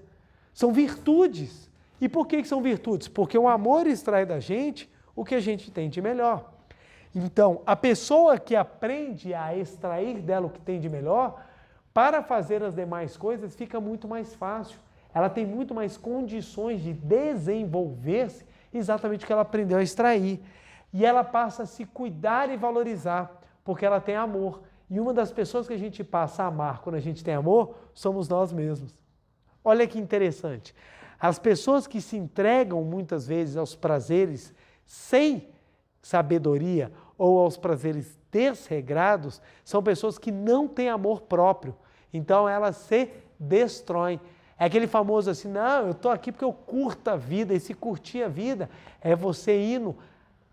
São virtudes. E por que são virtudes? Porque o amor extrai da gente o que a gente tem de melhor. Então, a pessoa que aprende a extrair dela o que tem de melhor, para fazer as demais coisas fica muito mais fácil. Ela tem muito mais condições de desenvolver-se exatamente o que ela aprendeu a extrair. E ela passa a se cuidar e valorizar, porque ela tem amor. E uma das pessoas que a gente passa a amar quando a gente tem amor, somos nós mesmos. Olha que interessante. As pessoas que se entregam muitas vezes aos prazeres sem sabedoria ou aos prazeres desregrados, são pessoas que não têm amor próprio. Então elas se destroem. É aquele famoso assim, não, eu estou aqui porque eu curto a vida, e se curtir a vida é você indo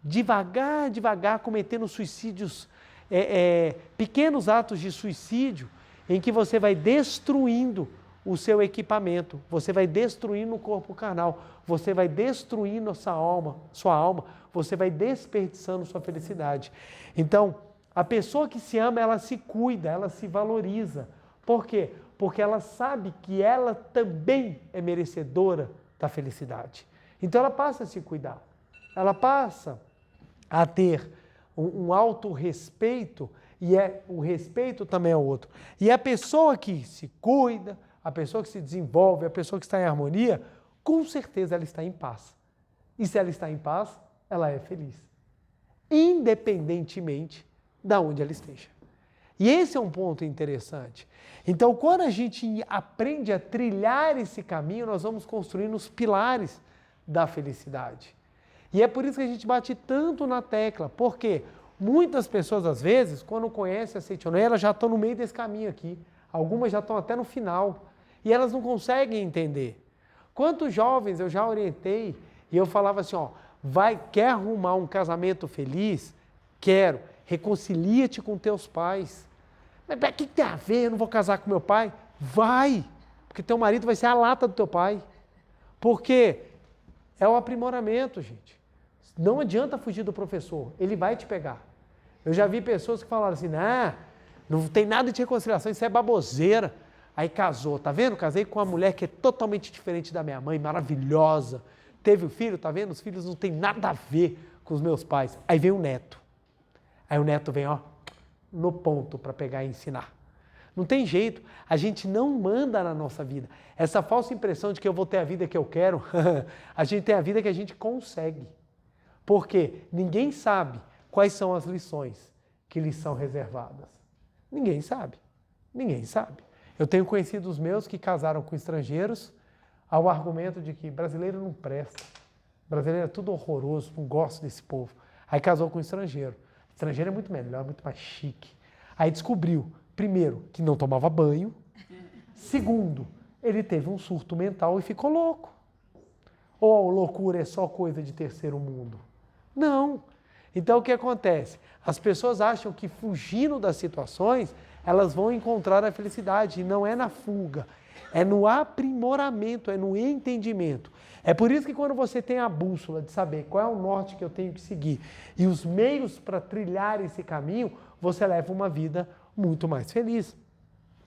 devagar, devagar, cometendo suicídios, pequenos atos de suicídio, em que você vai destruindo o seu equipamento, você vai destruindo o corpo carnal, você vai destruindo sua alma, você vai desperdiçando sua felicidade. Então, a pessoa que se ama, ela se cuida, ela se valoriza. Por quê? Porque ela sabe que ela também é merecedora da felicidade. Então ela passa a se cuidar, ela passa a ter um autorrespeito, e o respeito também é outro. E a pessoa que se cuida, a pessoa que se desenvolve, a pessoa que está em harmonia, com certeza ela está em paz. E se ela está em paz, ela é feliz, independentemente de onde ela esteja. E esse é um ponto interessante. Então, quando a gente aprende a trilhar esse caminho, nós vamos construindo os pilares da felicidade. E é por isso que a gente bate tanto na tecla, porque muitas pessoas, às vezes, quando conhecem a Seitonei, elas já estão no meio desse caminho aqui. Algumas já estão até no final. E elas não conseguem entender. Quantos jovens eu já orientei e eu falava assim, ó, quer arrumar um casamento feliz? Quero. Reconcilia-te com teus pais. Mas o que tem a ver? Eu não vou casar com meu pai? Vai! Porque teu marido vai ser a lata do teu pai. Porque é o aprimoramento, gente. Não adianta fugir do professor, ele vai te pegar. Eu já vi pessoas que falaram assim, não tem nada de reconciliação, isso é baboseira. Aí casou, tá vendo? Casei com uma mulher que é totalmente diferente da minha mãe, maravilhosa. Teve o filho, tá vendo? Os filhos não têm nada a ver com os meus pais. Aí vem o neto. Aí o neto vem, ó, no ponto para pegar e ensinar. Não tem jeito, a gente não manda na nossa vida. Essa falsa impressão de que eu vou ter a vida que eu quero, a gente tem a vida que a gente consegue. Porque ninguém sabe quais são as lições que lhes são reservadas. Ninguém sabe. Ninguém sabe. Eu tenho conhecidos meus que casaram com estrangeiros ao argumento de que brasileiro não presta. Brasileiro é tudo horroroso, não gosto desse povo. Aí casou com um estrangeiro. Estrangeiro é muito melhor, muito mais chique. Aí descobriu, primeiro, que não tomava banho. Segundo, ele teve um surto mental e ficou louco. Ou a loucura é só coisa de terceiro mundo? Não. Então o que acontece? As pessoas acham que fugindo das situações, elas vão encontrar a felicidade. E não é na fuga, é no aprimoramento, é no entendimento. É por isso que quando você tem a bússola de saber qual é o norte que eu tenho que seguir e os meios para trilhar esse caminho, você leva uma vida muito mais feliz.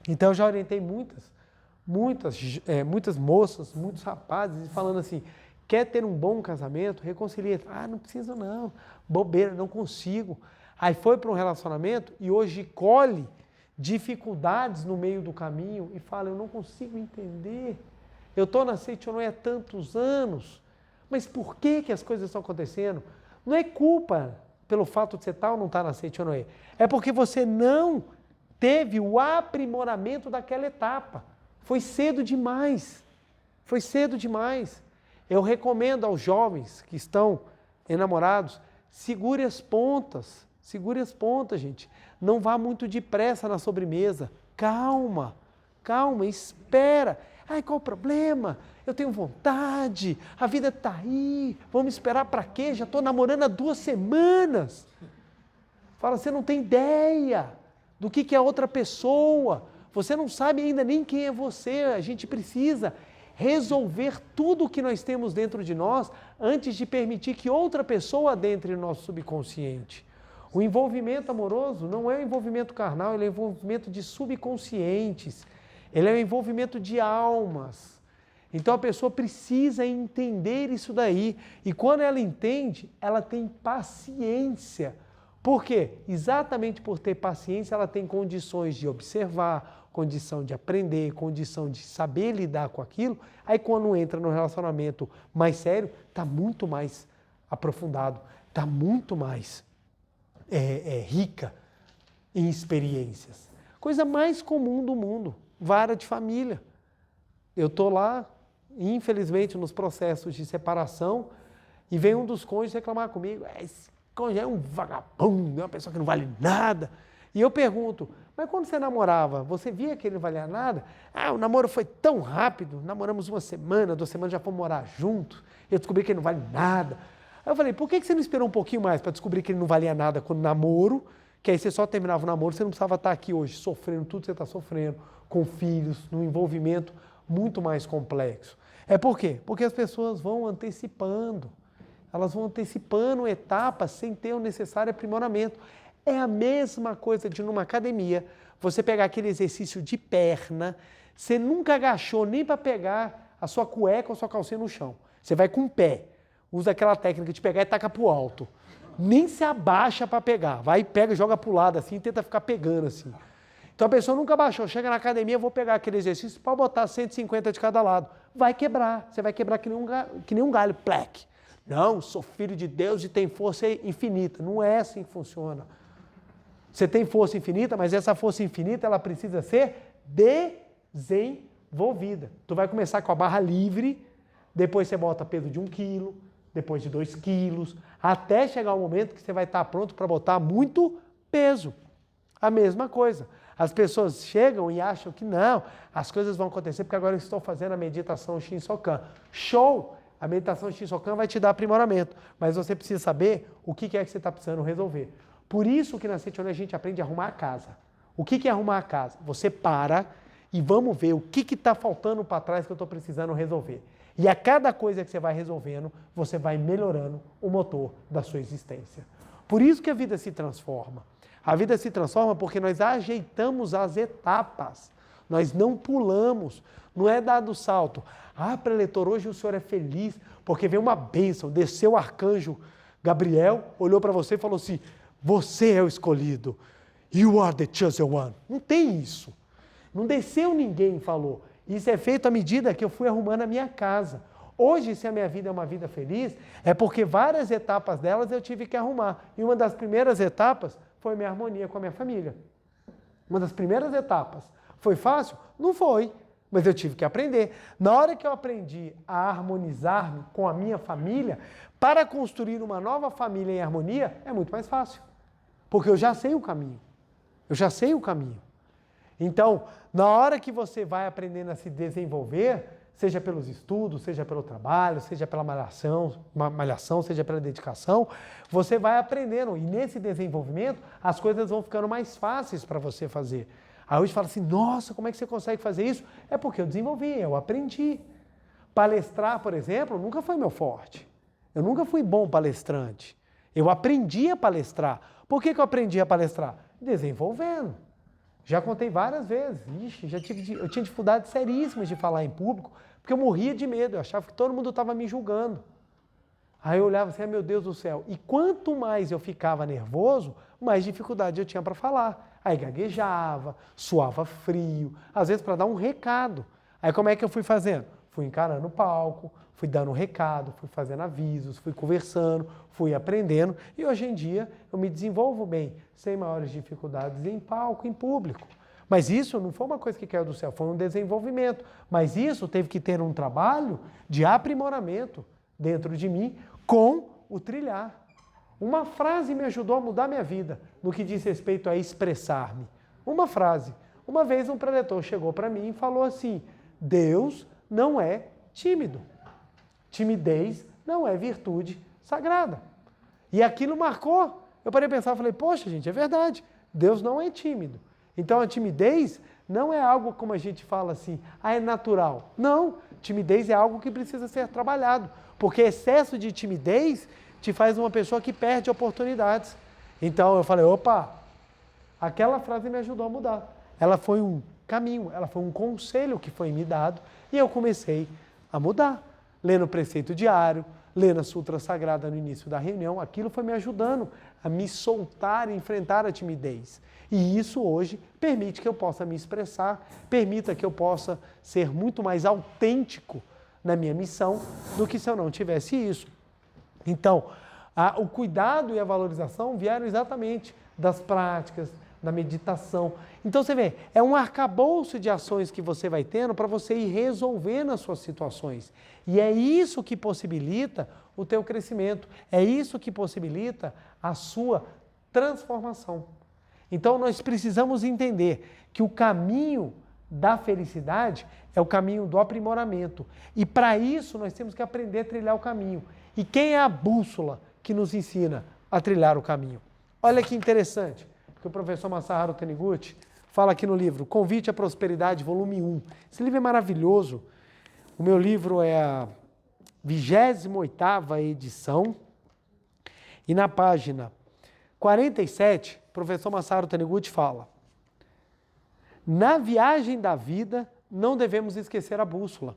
Então eu já orientei muitas moças, muitos rapazes falando assim, quer ter um bom casamento? Reconcilia. Não preciso não, bobeira, não consigo. Aí foi para um relacionamento e hoje colhe dificuldades no meio do caminho e fala, eu não consigo entender Eu estou na Seichonoe há tantos anos, mas por que as coisas estão acontecendo? Não é culpa pelo fato de você estar ou não estar na Seichonoe. É porque você não teve o aprimoramento daquela etapa. Foi cedo demais. Foi cedo demais. Eu recomendo aos jovens que estão enamorados, segure as pontas, gente. Não vá muito depressa na sobremesa. Calma, calma, espera. Ai, qual o problema? Eu tenho vontade, a vida está aí, vamos esperar para quê? Já estou namorando há 2 semanas. Fala, você não tem ideia do que é outra pessoa, você não sabe ainda nem quem é você, a gente precisa resolver tudo o que nós temos dentro de nós antes de permitir que outra pessoa adentre no nosso subconsciente. O envolvimento amoroso não é um envolvimento carnal, ele é um envolvimento de subconscientes, ele é um envolvimento de almas. Então a pessoa precisa entender isso daí, e quando ela entende, ela tem paciência. Por quê? Exatamente por ter paciência, ela tem condições de observar, condição de aprender, condição de saber lidar com aquilo. Aí quando entra no relacionamento mais sério, está muito mais aprofundado, está muito mais rica em experiências. Coisa mais comum do mundo, vara de família. Eu estou lá, infelizmente, nos processos de separação, e vem um dos cônjuges reclamar comigo, esse cônjuge é um vagabundo, é uma pessoa que não vale nada. E eu pergunto, mas quando você namorava, você via que ele não valia nada? Ah, o namoro foi tão rápido, namoramos 1 semana, 2 semanas já fomos morar juntos, eu descobri que ele não vale nada. Aí eu falei, por que você não esperou um pouquinho mais para descobrir que ele não valia nada quando namoro, que aí você só terminava o namoro, você não precisava estar aqui hoje sofrendo tudo que você está sofrendo, com filhos, num envolvimento muito mais complexo. É por quê? Porque as pessoas vão antecipando, elas vão antecipando etapas sem ter o necessário aprimoramento. É a mesma coisa de numa academia, você pegar aquele exercício de perna, você nunca agachou nem para pegar a sua cueca ou a sua calcinha no chão. Você vai com o pé, usa aquela técnica de pegar e taca para o alto. Nem se abaixa para pegar, vai, pega e joga para o lado assim, tenta ficar pegando assim. Então a pessoa nunca baixou, chega na academia, eu vou pegar aquele exercício para botar 150 de cada lado. Vai quebrar, você vai quebrar que nem um galho, pleque. Não, sou filho de Deus e tenho força infinita. Não é assim que funciona. Você tem força infinita, mas essa força infinita ela precisa ser desenvolvida. Tu vai começar com a barra livre, depois você bota peso de 1 quilo, depois de 2 quilos, até chegar o momento que você vai estar pronto para botar muito peso. A mesma coisa. As pessoas chegam e acham que não, as coisas vão acontecer porque agora eu estou fazendo a meditação Shinsokan. Show! A meditação Shinsokan vai te dar aprimoramento, mas você precisa saber o que é que você está precisando resolver. Por isso que na Seichonoe a gente aprende a arrumar a casa. O que é arrumar a casa? Você para e vamos ver o que está faltando para trás que eu estou precisando resolver. E a cada coisa que você vai resolvendo, você vai melhorando o motor da sua existência. Por isso que a vida se transforma. A vida se transforma porque nós ajeitamos as etapas. Nós não pulamos. Não é dado o salto. Ah, preletor, hoje o senhor é feliz porque veio uma bênção. Desceu o arcanjo Gabriel, olhou para você e falou assim, você é o escolhido. You are the chosen one. Não tem isso. Não desceu ninguém e falou. Isso é feito à medida que eu fui arrumando a minha casa. Hoje, se a minha vida é uma vida feliz, é porque várias etapas delas eu tive que arrumar. E uma das primeiras etapas foi minha harmonia com a minha família. Uma das primeiras etapas. Foi fácil? Não foi. Mas eu tive que aprender. Na hora que eu aprendi a harmonizar-me com a minha família, para construir uma nova família em harmonia, é muito mais fácil. Porque eu já sei o caminho. Eu já sei o caminho. Então, na hora que você vai aprendendo a se desenvolver, seja pelos estudos, seja pelo trabalho, seja pela malhação, seja pela dedicação, você vai aprendendo. E nesse desenvolvimento, as coisas vão ficando mais fáceis para você fazer. Aí hoje fala assim, nossa, como é que você consegue fazer isso? É porque eu desenvolvi, eu aprendi. Palestrar, por exemplo, nunca foi meu forte. Eu nunca fui bom palestrante. Eu aprendi a palestrar. Por que eu aprendi a palestrar? Desenvolvendo. Já contei várias vezes. Ixi, eu tinha dificuldades seríssimas de falar em público, porque eu morria de medo, eu achava que todo mundo estava me julgando. Aí eu olhava assim, meu Deus do céu. E quanto mais eu ficava nervoso, mais dificuldade eu tinha para falar. Aí gaguejava, suava frio, às vezes para dar um recado. Aí como é que eu fui fazendo? fui encarando o palco, fui dando recado, fui fazendo avisos, fui conversando, fui aprendendo e hoje em dia eu me desenvolvo bem, sem maiores dificuldades em palco, em público. Mas isso não foi uma coisa que caiu do céu, foi um desenvolvimento. Mas isso teve que ter um trabalho de aprimoramento dentro de mim com o trilhar. Uma frase me ajudou a mudar minha vida no que diz respeito a expressar-me. Uma frase. Uma vez um preletor chegou para mim e falou assim: Deus não é tímido. Timidez não é virtude sagrada. E aquilo marcou. Eu parei a pensar e falei, poxa gente, é verdade. Deus não é tímido. Então a timidez não é algo como a gente fala assim, é natural. Não, timidez é algo que precisa ser trabalhado. Porque excesso de timidez te faz uma pessoa que perde oportunidades. Então eu falei, opa, aquela frase me ajudou a mudar. Ela foi um caminho, ela foi um conselho que foi me dado e eu comecei a mudar. Lendo o preceito diário, lendo a sutra sagrada no início da reunião, aquilo foi me ajudando a me soltar e enfrentar a timidez. E isso hoje permite que eu possa me expressar, permita que eu possa ser muito mais autêntico na minha missão do que se eu não tivesse isso. Então, o cuidado e a valorização vieram exatamente das práticas, da meditação. Então você vê, é um arcabouço de ações que você vai tendo para você ir resolvendo as suas situações. E é isso que possibilita o teu crescimento, é isso que possibilita a sua transformação. Então nós precisamos entender que o caminho da felicidade é o caminho do aprimoramento. E para isso nós temos que aprender a trilhar o caminho. E quem é a bússola que nos ensina a trilhar o caminho? Olha que interessante, que o professor Masaharu Taniguchi fala aqui no livro, Convite à Prosperidade, volume 1. Esse livro é maravilhoso. O meu livro é a 28ª edição. E na página 47, o professor Masaharu Taniguchi fala: na viagem da vida, não devemos esquecer a bússola.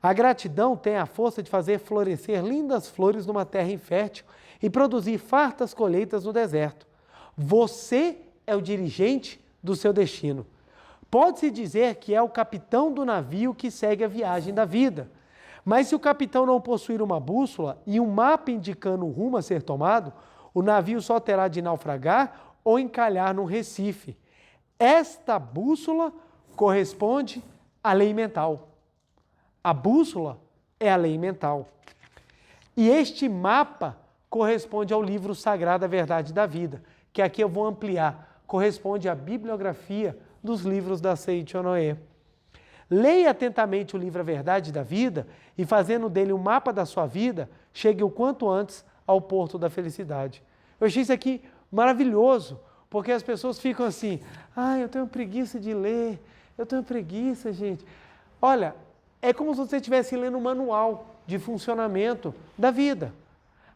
A gratidão tem a força de fazer florescer lindas flores numa terra infértil e produzir fartas colheitas no deserto. Você é o dirigente do seu destino. Pode-se dizer que é o capitão do navio que segue a viagem da vida. Mas se o capitão não possuir uma bússola e um mapa indicando o rumo a ser tomado, o navio só terá de naufragar ou encalhar num recife. Esta bússola corresponde à lei mental. A bússola é a lei mental. E este mapa corresponde ao livro sagrado A Verdade da Vida, que aqui eu vou ampliar, corresponde à bibliografia dos livros da Seiichi Onoe. Leia atentamente o livro A Verdade da Vida e, fazendo dele um mapa da sua vida, chegue o quanto antes ao porto da felicidade. Eu achei isso aqui maravilhoso, porque as pessoas ficam assim, eu tenho preguiça de ler, eu tenho preguiça, gente. Olha, é como se você estivesse lendo um manual de funcionamento da vida.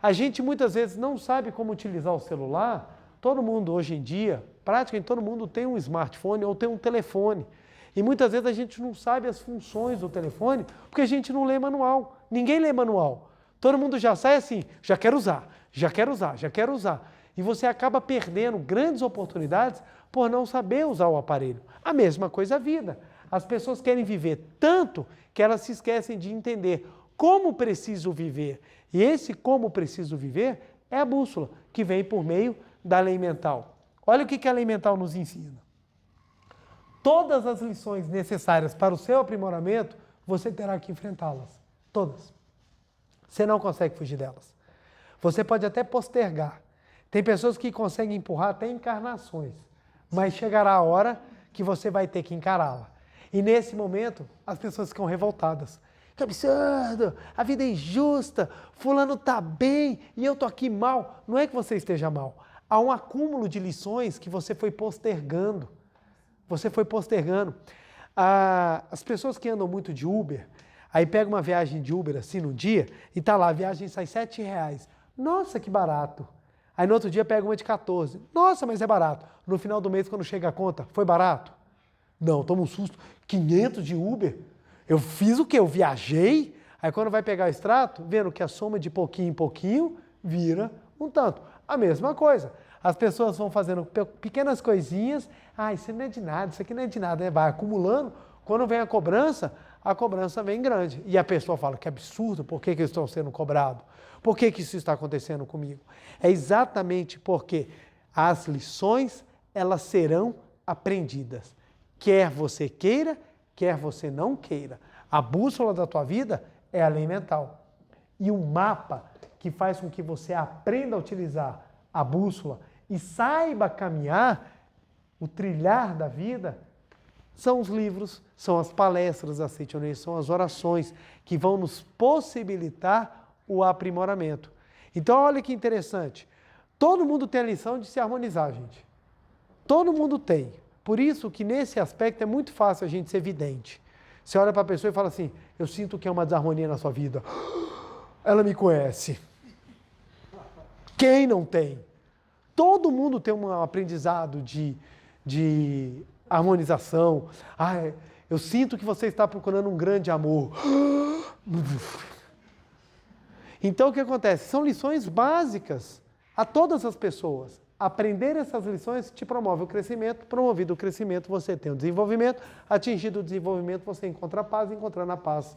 A gente muitas vezes não sabe como utilizar o celular. Todo mundo hoje em dia, praticamente todo mundo tem um smartphone ou tem um telefone. E muitas vezes a gente não sabe as funções do telefone porque a gente não lê manual. Ninguém lê manual. Todo mundo já sai assim, já quero usar, já quero usar, já quero usar. E você acaba perdendo grandes oportunidades por não saber usar o aparelho. A mesma coisa a vida. As pessoas querem viver tanto que elas se esquecem de entender como preciso viver. E esse como preciso viver é a bússola, que vem por meio da lei mental. Olha o que a lei mental nos ensina. Todas as lições necessárias para o seu aprimoramento, você terá que enfrentá-las. Todas. Você não consegue fugir delas. Você pode até postergar. Tem pessoas que conseguem empurrar até encarnações, mas chegará a hora que você vai ter que encará-la. E nesse momento, as pessoas ficam revoltadas. Que absurdo! A vida é injusta, fulano está bem e eu estou aqui mal. Não é que você esteja mal. Há um acúmulo de lições que você foi postergando. Você foi postergando. As pessoas que andam muito de Uber, aí pega uma viagem de Uber assim no dia e tá lá, a viagem sai R$7. Nossa, que barato. Aí no outro dia pega uma de 14. Nossa, mas é barato. No final do mês, quando chega a conta, foi barato? Não, toma um susto. 500 de Uber? Eu fiz o quê? Eu viajei? Aí quando vai pegar o extrato, vendo que a soma de pouquinho em pouquinho vira um tanto. A mesma coisa. As pessoas vão fazendo pequenas coisinhas. Isso não é de nada, isso aqui não é de nada. Vai acumulando. Quando vem a cobrança, a cobrança vem grande. E a pessoa fala, que absurdo, por que eu estou sendo cobrado? Por que isso está acontecendo comigo? É exatamente porque as lições, elas serão aprendidas. Quer você queira, quer você não queira. A bússola da tua vida é a lei mental. E o mapa que faz com que você aprenda a utilizar a bússola e saiba caminhar, o trilhar da vida, são os livros, são as palestras da Aceite Honesto, são as orações que vão nos possibilitar o aprimoramento. Então, olha que interessante. Todo mundo tem a lição de se harmonizar, gente. Todo mundo tem. Por isso que nesse aspecto é muito fácil a gente ser vidente. Você olha para a pessoa e fala assim, eu sinto que é uma desarmonia na sua vida. Ela me conhece. Quem não tem? Todo mundo tem um aprendizado de harmonização. Ah, eu sinto que você está procurando um grande amor. Então o que acontece? São lições básicas a todas as pessoas. Aprender essas lições te promove o crescimento, promovido o crescimento você tem o desenvolvimento, atingido o desenvolvimento você encontra a paz, encontrando a paz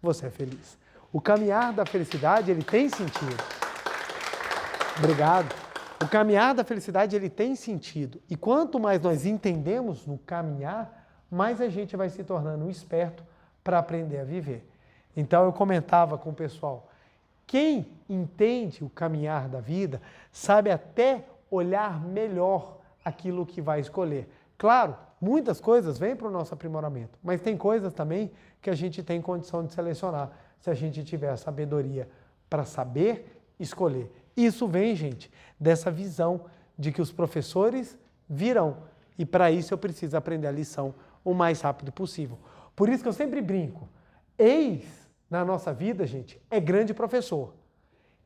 você é feliz. O caminhar da felicidade, ele tem sentido. Obrigado. O caminhar da felicidade, ele tem sentido. E quanto mais nós entendemos no caminhar, mais a gente vai se tornando um esperto para aprender a viver. Então eu comentava com o pessoal, quem entende o caminhar da vida, sabe até olhar melhor aquilo que vai escolher. Claro, muitas coisas vêm para o nosso aprimoramento, mas tem coisas também que a gente tem condição de selecionar, se a gente tiver a sabedoria para saber escolher. Isso vem, gente, dessa visão de que os professores virão. E para isso eu preciso aprender a lição o mais rápido possível. Por isso que eu sempre brinco. Ex na nossa vida, gente, é grande professor.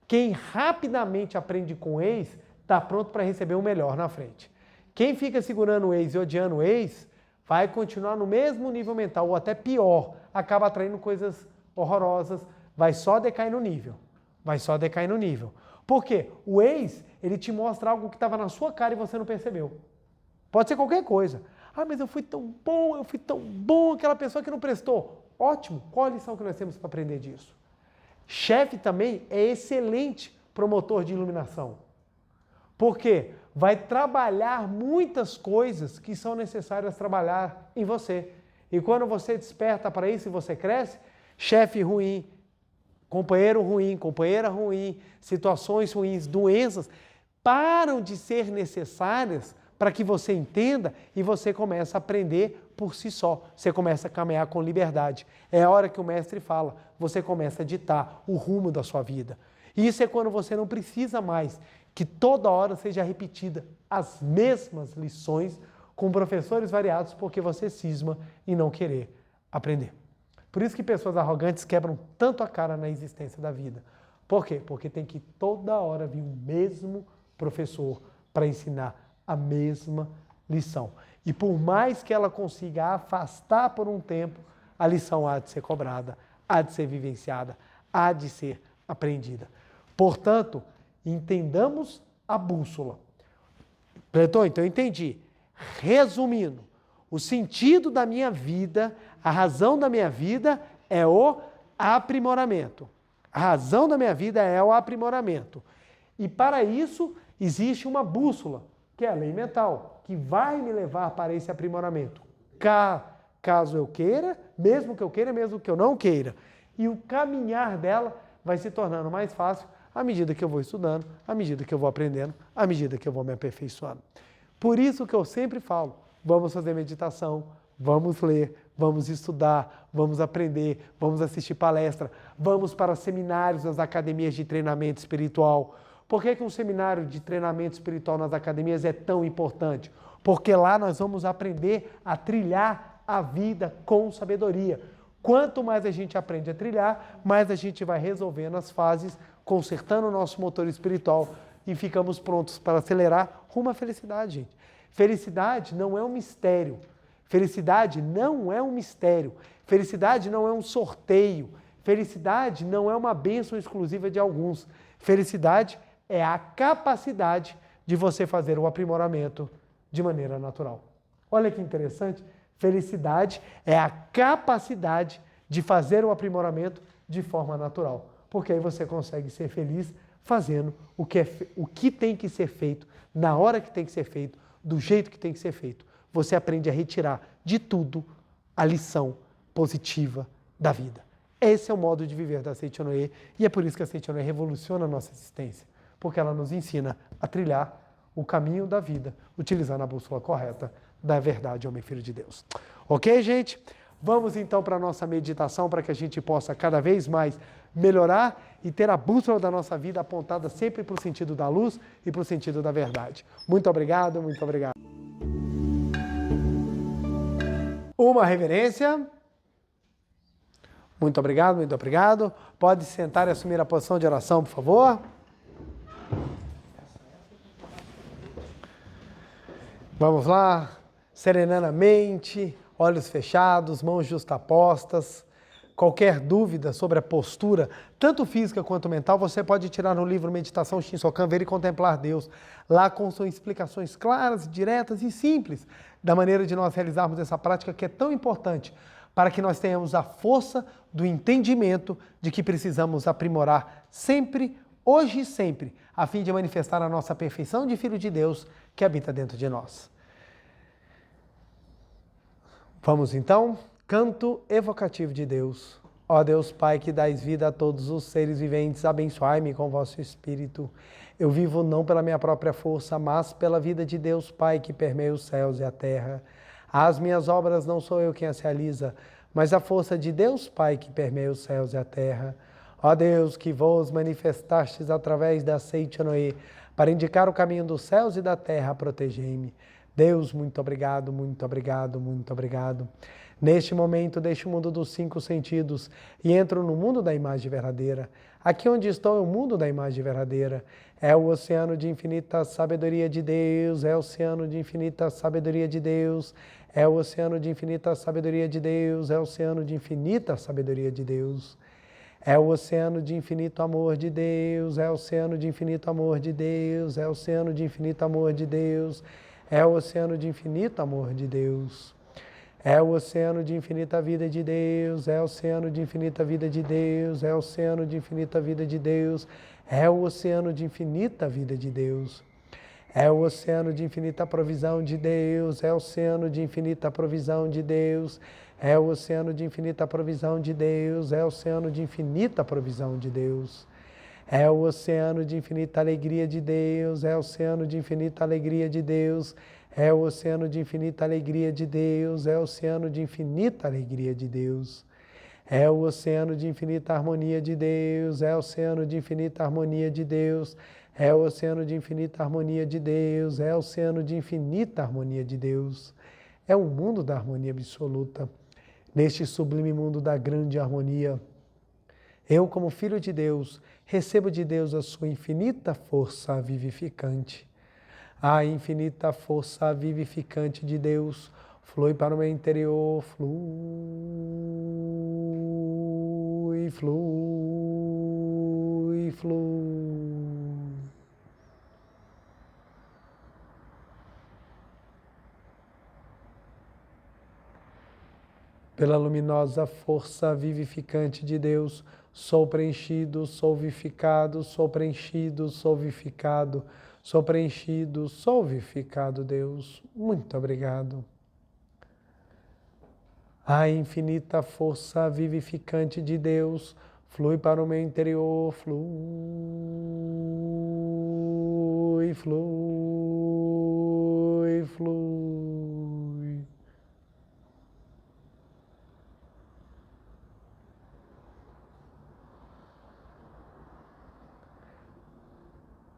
Quem rapidamente aprende com ex, está pronto para receber o melhor na frente. Quem fica segurando o ex e odiando o ex, vai continuar no mesmo nível mental, ou até pior, acaba atraindo coisas horrorosas, vai só decair no nível. Vai só decair no nível. Por quê? O ex, ele te mostra algo que estava na sua cara e você não percebeu. Pode ser qualquer coisa. Ah, mas eu fui tão bom, aquela pessoa que não prestou. Ótimo, qual a lição que nós temos para aprender disso? Chefe também é excelente promotor de iluminação. Por quê? Vai trabalhar muitas coisas que são necessárias trabalhar em você. E quando você desperta para isso e você cresce, chefe ruim, companheiro ruim, companheira ruim, situações ruins, doenças, param de ser necessárias para que você entenda e você começa a aprender por si só. Você começa a caminhar com liberdade. É a hora que o mestre fala, você começa a ditar o rumo da sua vida. E isso é quando você não precisa mais que toda hora seja repetida as mesmas lições com professores variados porque você cisma em não querer aprender. Por isso que pessoas arrogantes quebram tanto a cara na existência da vida. Por quê? Porque tem que toda hora vir o mesmo professor para ensinar a mesma lição. E por mais que ela consiga afastar por um tempo, a lição há de ser cobrada, há de ser vivenciada, há de ser aprendida. Portanto, entendamos a bússola. Então eu entendi. Resumindo, o sentido da minha vida, a razão da minha vida é o aprimoramento. A razão da minha vida é o aprimoramento. E para isso existe uma bússola, que é a lei mental, que vai me levar para esse aprimoramento. Caso eu queira, mesmo que eu não queira. E o caminhar dela vai se tornando mais fácil à medida que eu vou estudando, à medida que eu vou aprendendo, à medida que eu vou me aperfeiçoando. Por isso que eu sempre falo, vamos fazer meditação, vamos ler, vamos estudar, vamos aprender, vamos assistir palestra, vamos para seminários nas academias de treinamento espiritual. Por que um seminário de treinamento espiritual nas academias é tão importante? Porque lá nós vamos aprender a trilhar a vida com sabedoria. Quanto mais a gente aprende a trilhar, mais a gente vai resolvendo as fases, consertando o nosso motor espiritual e ficamos prontos para acelerar rumo à felicidade, gente. Felicidade não é um mistério. Felicidade não é um mistério. Felicidade não é um sorteio. Felicidade não é uma bênção exclusiva de alguns. Felicidade é a capacidade de você fazer o aprimoramento de maneira natural. Olha que interessante. Felicidade é a capacidade de fazer o aprimoramento de forma natural, porque aí você consegue ser feliz fazendo o que tem que ser feito, na hora que tem que ser feito, do jeito que tem que ser feito. Você aprende a retirar de tudo a lição positiva da vida. Esse é o modo de viver da Seichonoye e é por isso que a Seichonoye revoluciona a nossa existência, porque ela nos ensina a trilhar o caminho da vida, utilizando a bússola correta da verdade, homem filho de Deus. Ok, gente? Vamos então para a nossa meditação, para que a gente possa cada vez mais melhorar e ter a bússola da nossa vida apontada sempre para o sentido da luz e para o sentido da verdade. Muito obrigado, muito obrigado. Uma reverência. Muito obrigado, muito obrigado. Pode sentar e assumir a posição de oração, por favor. Vamos lá, serenando a mente, olhos fechados, mãos justapostas. Qualquer dúvida sobre a postura, tanto física quanto mental, você pode tirar no livro Meditação Shinsokan, Ver e Contemplar Deus. Lá constam explicações claras, diretas e simples da maneira de nós realizarmos essa prática que é tão importante para que nós tenhamos a força do entendimento de que precisamos aprimorar sempre, hoje e sempre, a fim de manifestar a nossa perfeição de Filho de Deus que habita dentro de nós. Vamos então, canto evocativo de Deus. Ó Deus Pai, que dais vida a todos os seres viventes, abençoai-me com vosso Espírito. Eu vivo não pela minha própria força, mas pela vida de Deus Pai, que permeia os céus e a terra. As minhas obras não sou eu quem as realiza, mas a força de Deus Pai, que permeia os céus e a terra. Ó Deus, que vos manifestastes através da Seichonoye, para indicar o caminho dos céus e da terra, protegei-me. Deus, muito obrigado, muito obrigado, muito obrigado. Neste momento, deixo o mundo dos 5 sentidos e entro no mundo da imagem verdadeira. Aqui onde estou é o mundo da imagem verdadeira. É o oceano de infinita sabedoria de Deus, é o oceano de infinita sabedoria de Deus, é o oceano de infinita sabedoria de Deus, é o oceano de infinita sabedoria de Deus. É o oceano de infinito amor de Deus, é o oceano de infinito amor de Deus, é o oceano de infinito amor de Deus, é o oceano de infinito amor de Deus. É o oceano de infinita vida de Deus, é o oceano de infinita vida de Deus, é o oceano de infinita vida de Deus, é o oceano de infinita vida de Deus. É o oceano de infinita provisão de Deus, é o oceano de infinita provisão de Deus, é o oceano de infinita provisão de Deus, é o oceano de infinita provisão de Deus. É o oceano de infinita alegria de Deus, é o oceano de infinita alegria de Deus, é o oceano de infinita alegria de Deus, é o oceano de infinita alegria de Deus. É o oceano de infinita harmonia de Deus, é o oceano de infinita harmonia de Deus, é o oceano de infinita harmonia de Deus, é o oceano de infinita harmonia de Deus. É um mundo da harmonia absoluta. Neste sublime mundo da grande harmonia, eu, como filho de Deus, recebo de Deus a sua infinita força vivificante. A infinita força vivificante de Deus flui para o meu interior, flui, flui, flui. Pela luminosa força vivificante de Deus, sou preenchido, sou vivificado, sou preenchido, sou vivificado, sou preenchido, sou vivificado, Deus. Muito obrigado. A infinita força vivificante de Deus flui para o meu interior, flui, flui, flui.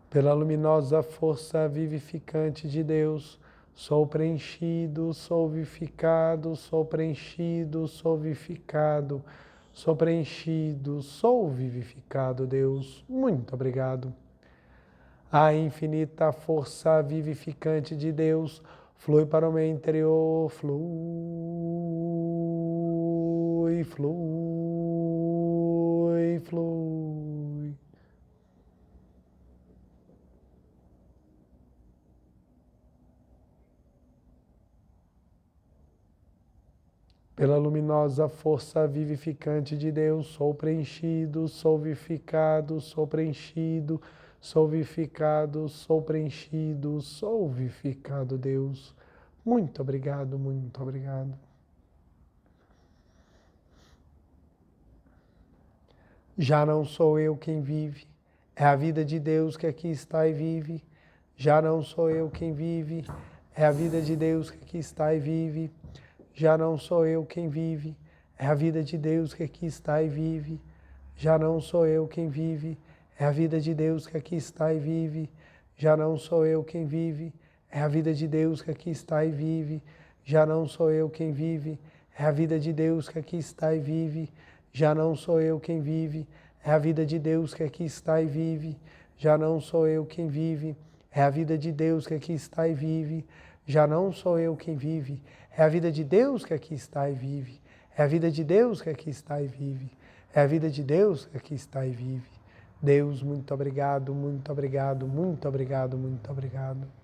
Pela luminosa força vivificante de Deus, sou preenchido, sou vivificado, sou preenchido, sou vivificado, sou preenchido, sou vivificado, Deus. Muito obrigado. A infinita força vivificante de Deus flui para o meu interior, flui, flui, flui. Pela luminosa força vivificante de Deus, sou preenchido, sou vivificado, sou preenchido, sou vivificado, sou preenchido, sou vivificado, Deus. Muito obrigado, muito obrigado. Já não sou eu quem vive, é a vida de Deus que aqui está e vive. Já não sou eu quem vive, é a vida de Deus que aqui está e vive. Já não sou eu quem vive, é a vida de Deus que aqui está e vive. Já não sou eu quem vive, é a vida de Deus que aqui está e vive. Já não sou eu quem vive, é a vida de Deus que aqui está e vive. Já não sou eu quem vive, é a vida de Deus que aqui está e vive. Já não sou eu quem vive, é a vida de Deus que aqui está e vive. Já não sou eu quem vive, é a vida de Deus que aqui está e vive. Já não sou eu quem vive, é a vida de Deus que aqui está e vive. É a vida de Deus que aqui está e vive. É a vida de Deus que aqui está e vive. Deus, muito obrigado, muito obrigado, muito obrigado, muito obrigado.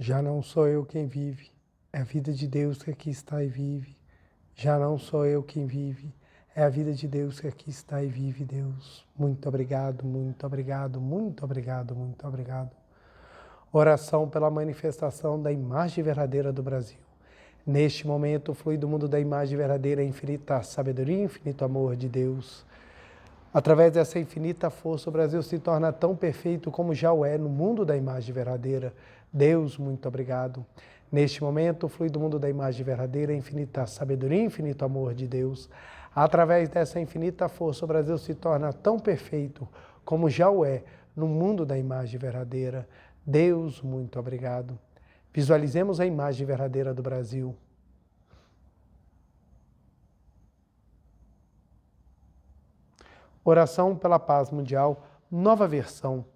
Já não sou eu quem vive, é a vida de Deus que aqui está e vive. Já não sou eu quem vive, é a vida de Deus que aqui está e vive, Deus. Muito obrigado, muito obrigado, muito obrigado, muito obrigado. Oração pela manifestação da imagem verdadeira do Brasil. Neste momento, flui do mundo da imagem verdadeira a infinita sabedoria e infinito amor de Deus. Através dessa infinita força, o Brasil se torna tão perfeito como já o é no mundo da imagem verdadeira. Deus, muito obrigado. Neste momento, flui do mundo da imagem verdadeira a infinita sabedoria e infinito amor de Deus. Através dessa infinita força, o Brasil se torna tão perfeito como já o é no mundo da imagem verdadeira. Deus, muito obrigado. Visualizemos a imagem verdadeira do Brasil. Oração pela paz mundial, nova versão.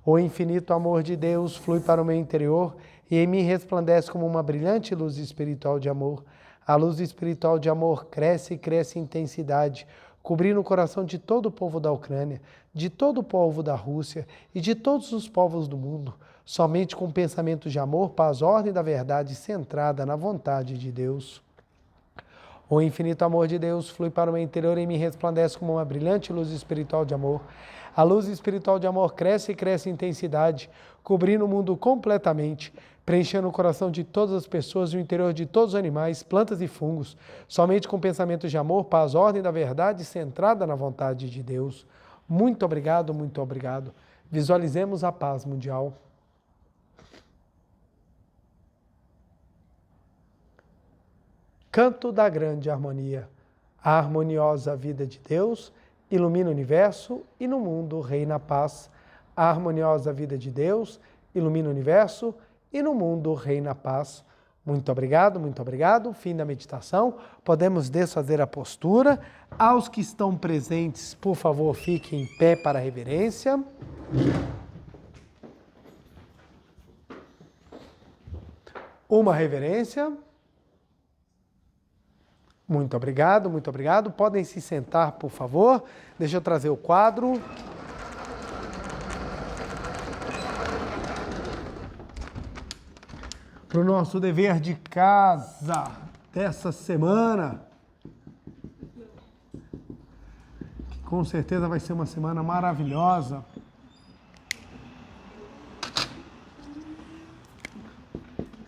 O infinito amor de Deus flui para o meu interior e em mim resplandece como uma brilhante luz espiritual de amor. A luz espiritual de amor cresce e cresce em intensidade, cobrindo o coração de todo o povo da Ucrânia, de todo o povo da Rússia e de todos os povos do mundo. Somente com pensamentos de amor, paz, ordem da verdade centrada na vontade de Deus. O infinito amor de Deus flui para o meu interior e me resplandece como uma brilhante luz espiritual de amor. A luz espiritual de amor cresce e cresce em intensidade, cobrindo o mundo completamente, preenchendo o coração de todas as pessoas e o interior de todos os animais, plantas e fungos, somente com pensamentos de amor, paz, ordem da verdade centrada na vontade de Deus. Muito obrigado, muito obrigado. Visualizemos a paz mundial. Canto da grande harmonia. A harmoniosa vida de Deus ilumina o universo e no mundo reina a paz. A harmoniosa vida de Deus ilumina o universo e no mundo reina a paz. Muito obrigado, muito obrigado. Fim da meditação. Podemos desfazer a postura. Aos que estão presentes, por favor, fiquem em pé para a reverência. Uma reverência. Muito obrigado, muito obrigado. Podem se sentar, por favor. Deixa eu trazer o quadro. Para o nosso dever de casa dessa semana. Que com certeza vai ser uma semana maravilhosa.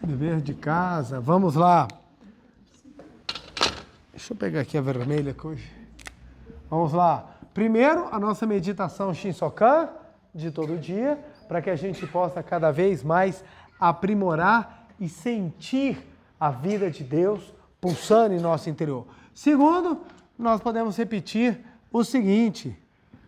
Dever de casa, vamos lá. Deixa eu pegar aqui a vermelha que hoje. Vamos lá. Primeiro, a nossa meditação Shinsokan de todo dia, para que a gente possa cada vez mais aprimorar e sentir a vida de Deus pulsando em nosso interior. Segundo, nós podemos repetir o seguinte: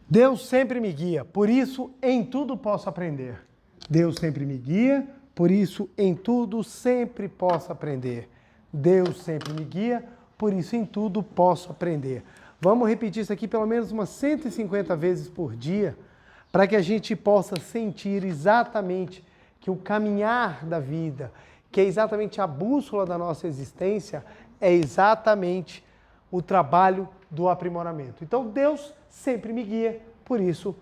Deus sempre me guia, por isso em tudo posso aprender. Deus sempre me guia, por isso em tudo sempre posso aprender. Deus sempre me guia, por isso em tudo posso aprender. Vamos repetir isso aqui pelo menos umas 150 vezes por dia, para que a gente possa sentir exatamente que o caminhar da vida, que é exatamente a bússola da nossa existência, é exatamente o trabalho do aprimoramento. Então Deus sempre me guia, por isso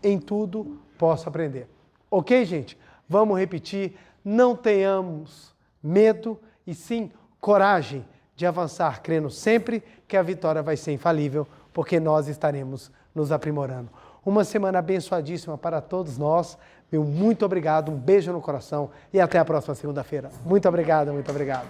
em tudo posso aprender. Ok, gente? Vamos repetir, não tenhamos medo e sim coragem de avançar, crendo sempre que a vitória vai ser infalível, porque nós estaremos nos aprimorando. Uma semana abençoadíssima para todos nós. Meu muito obrigado, um beijo no coração e até a próxima segunda-feira. Muito obrigado, muito obrigado.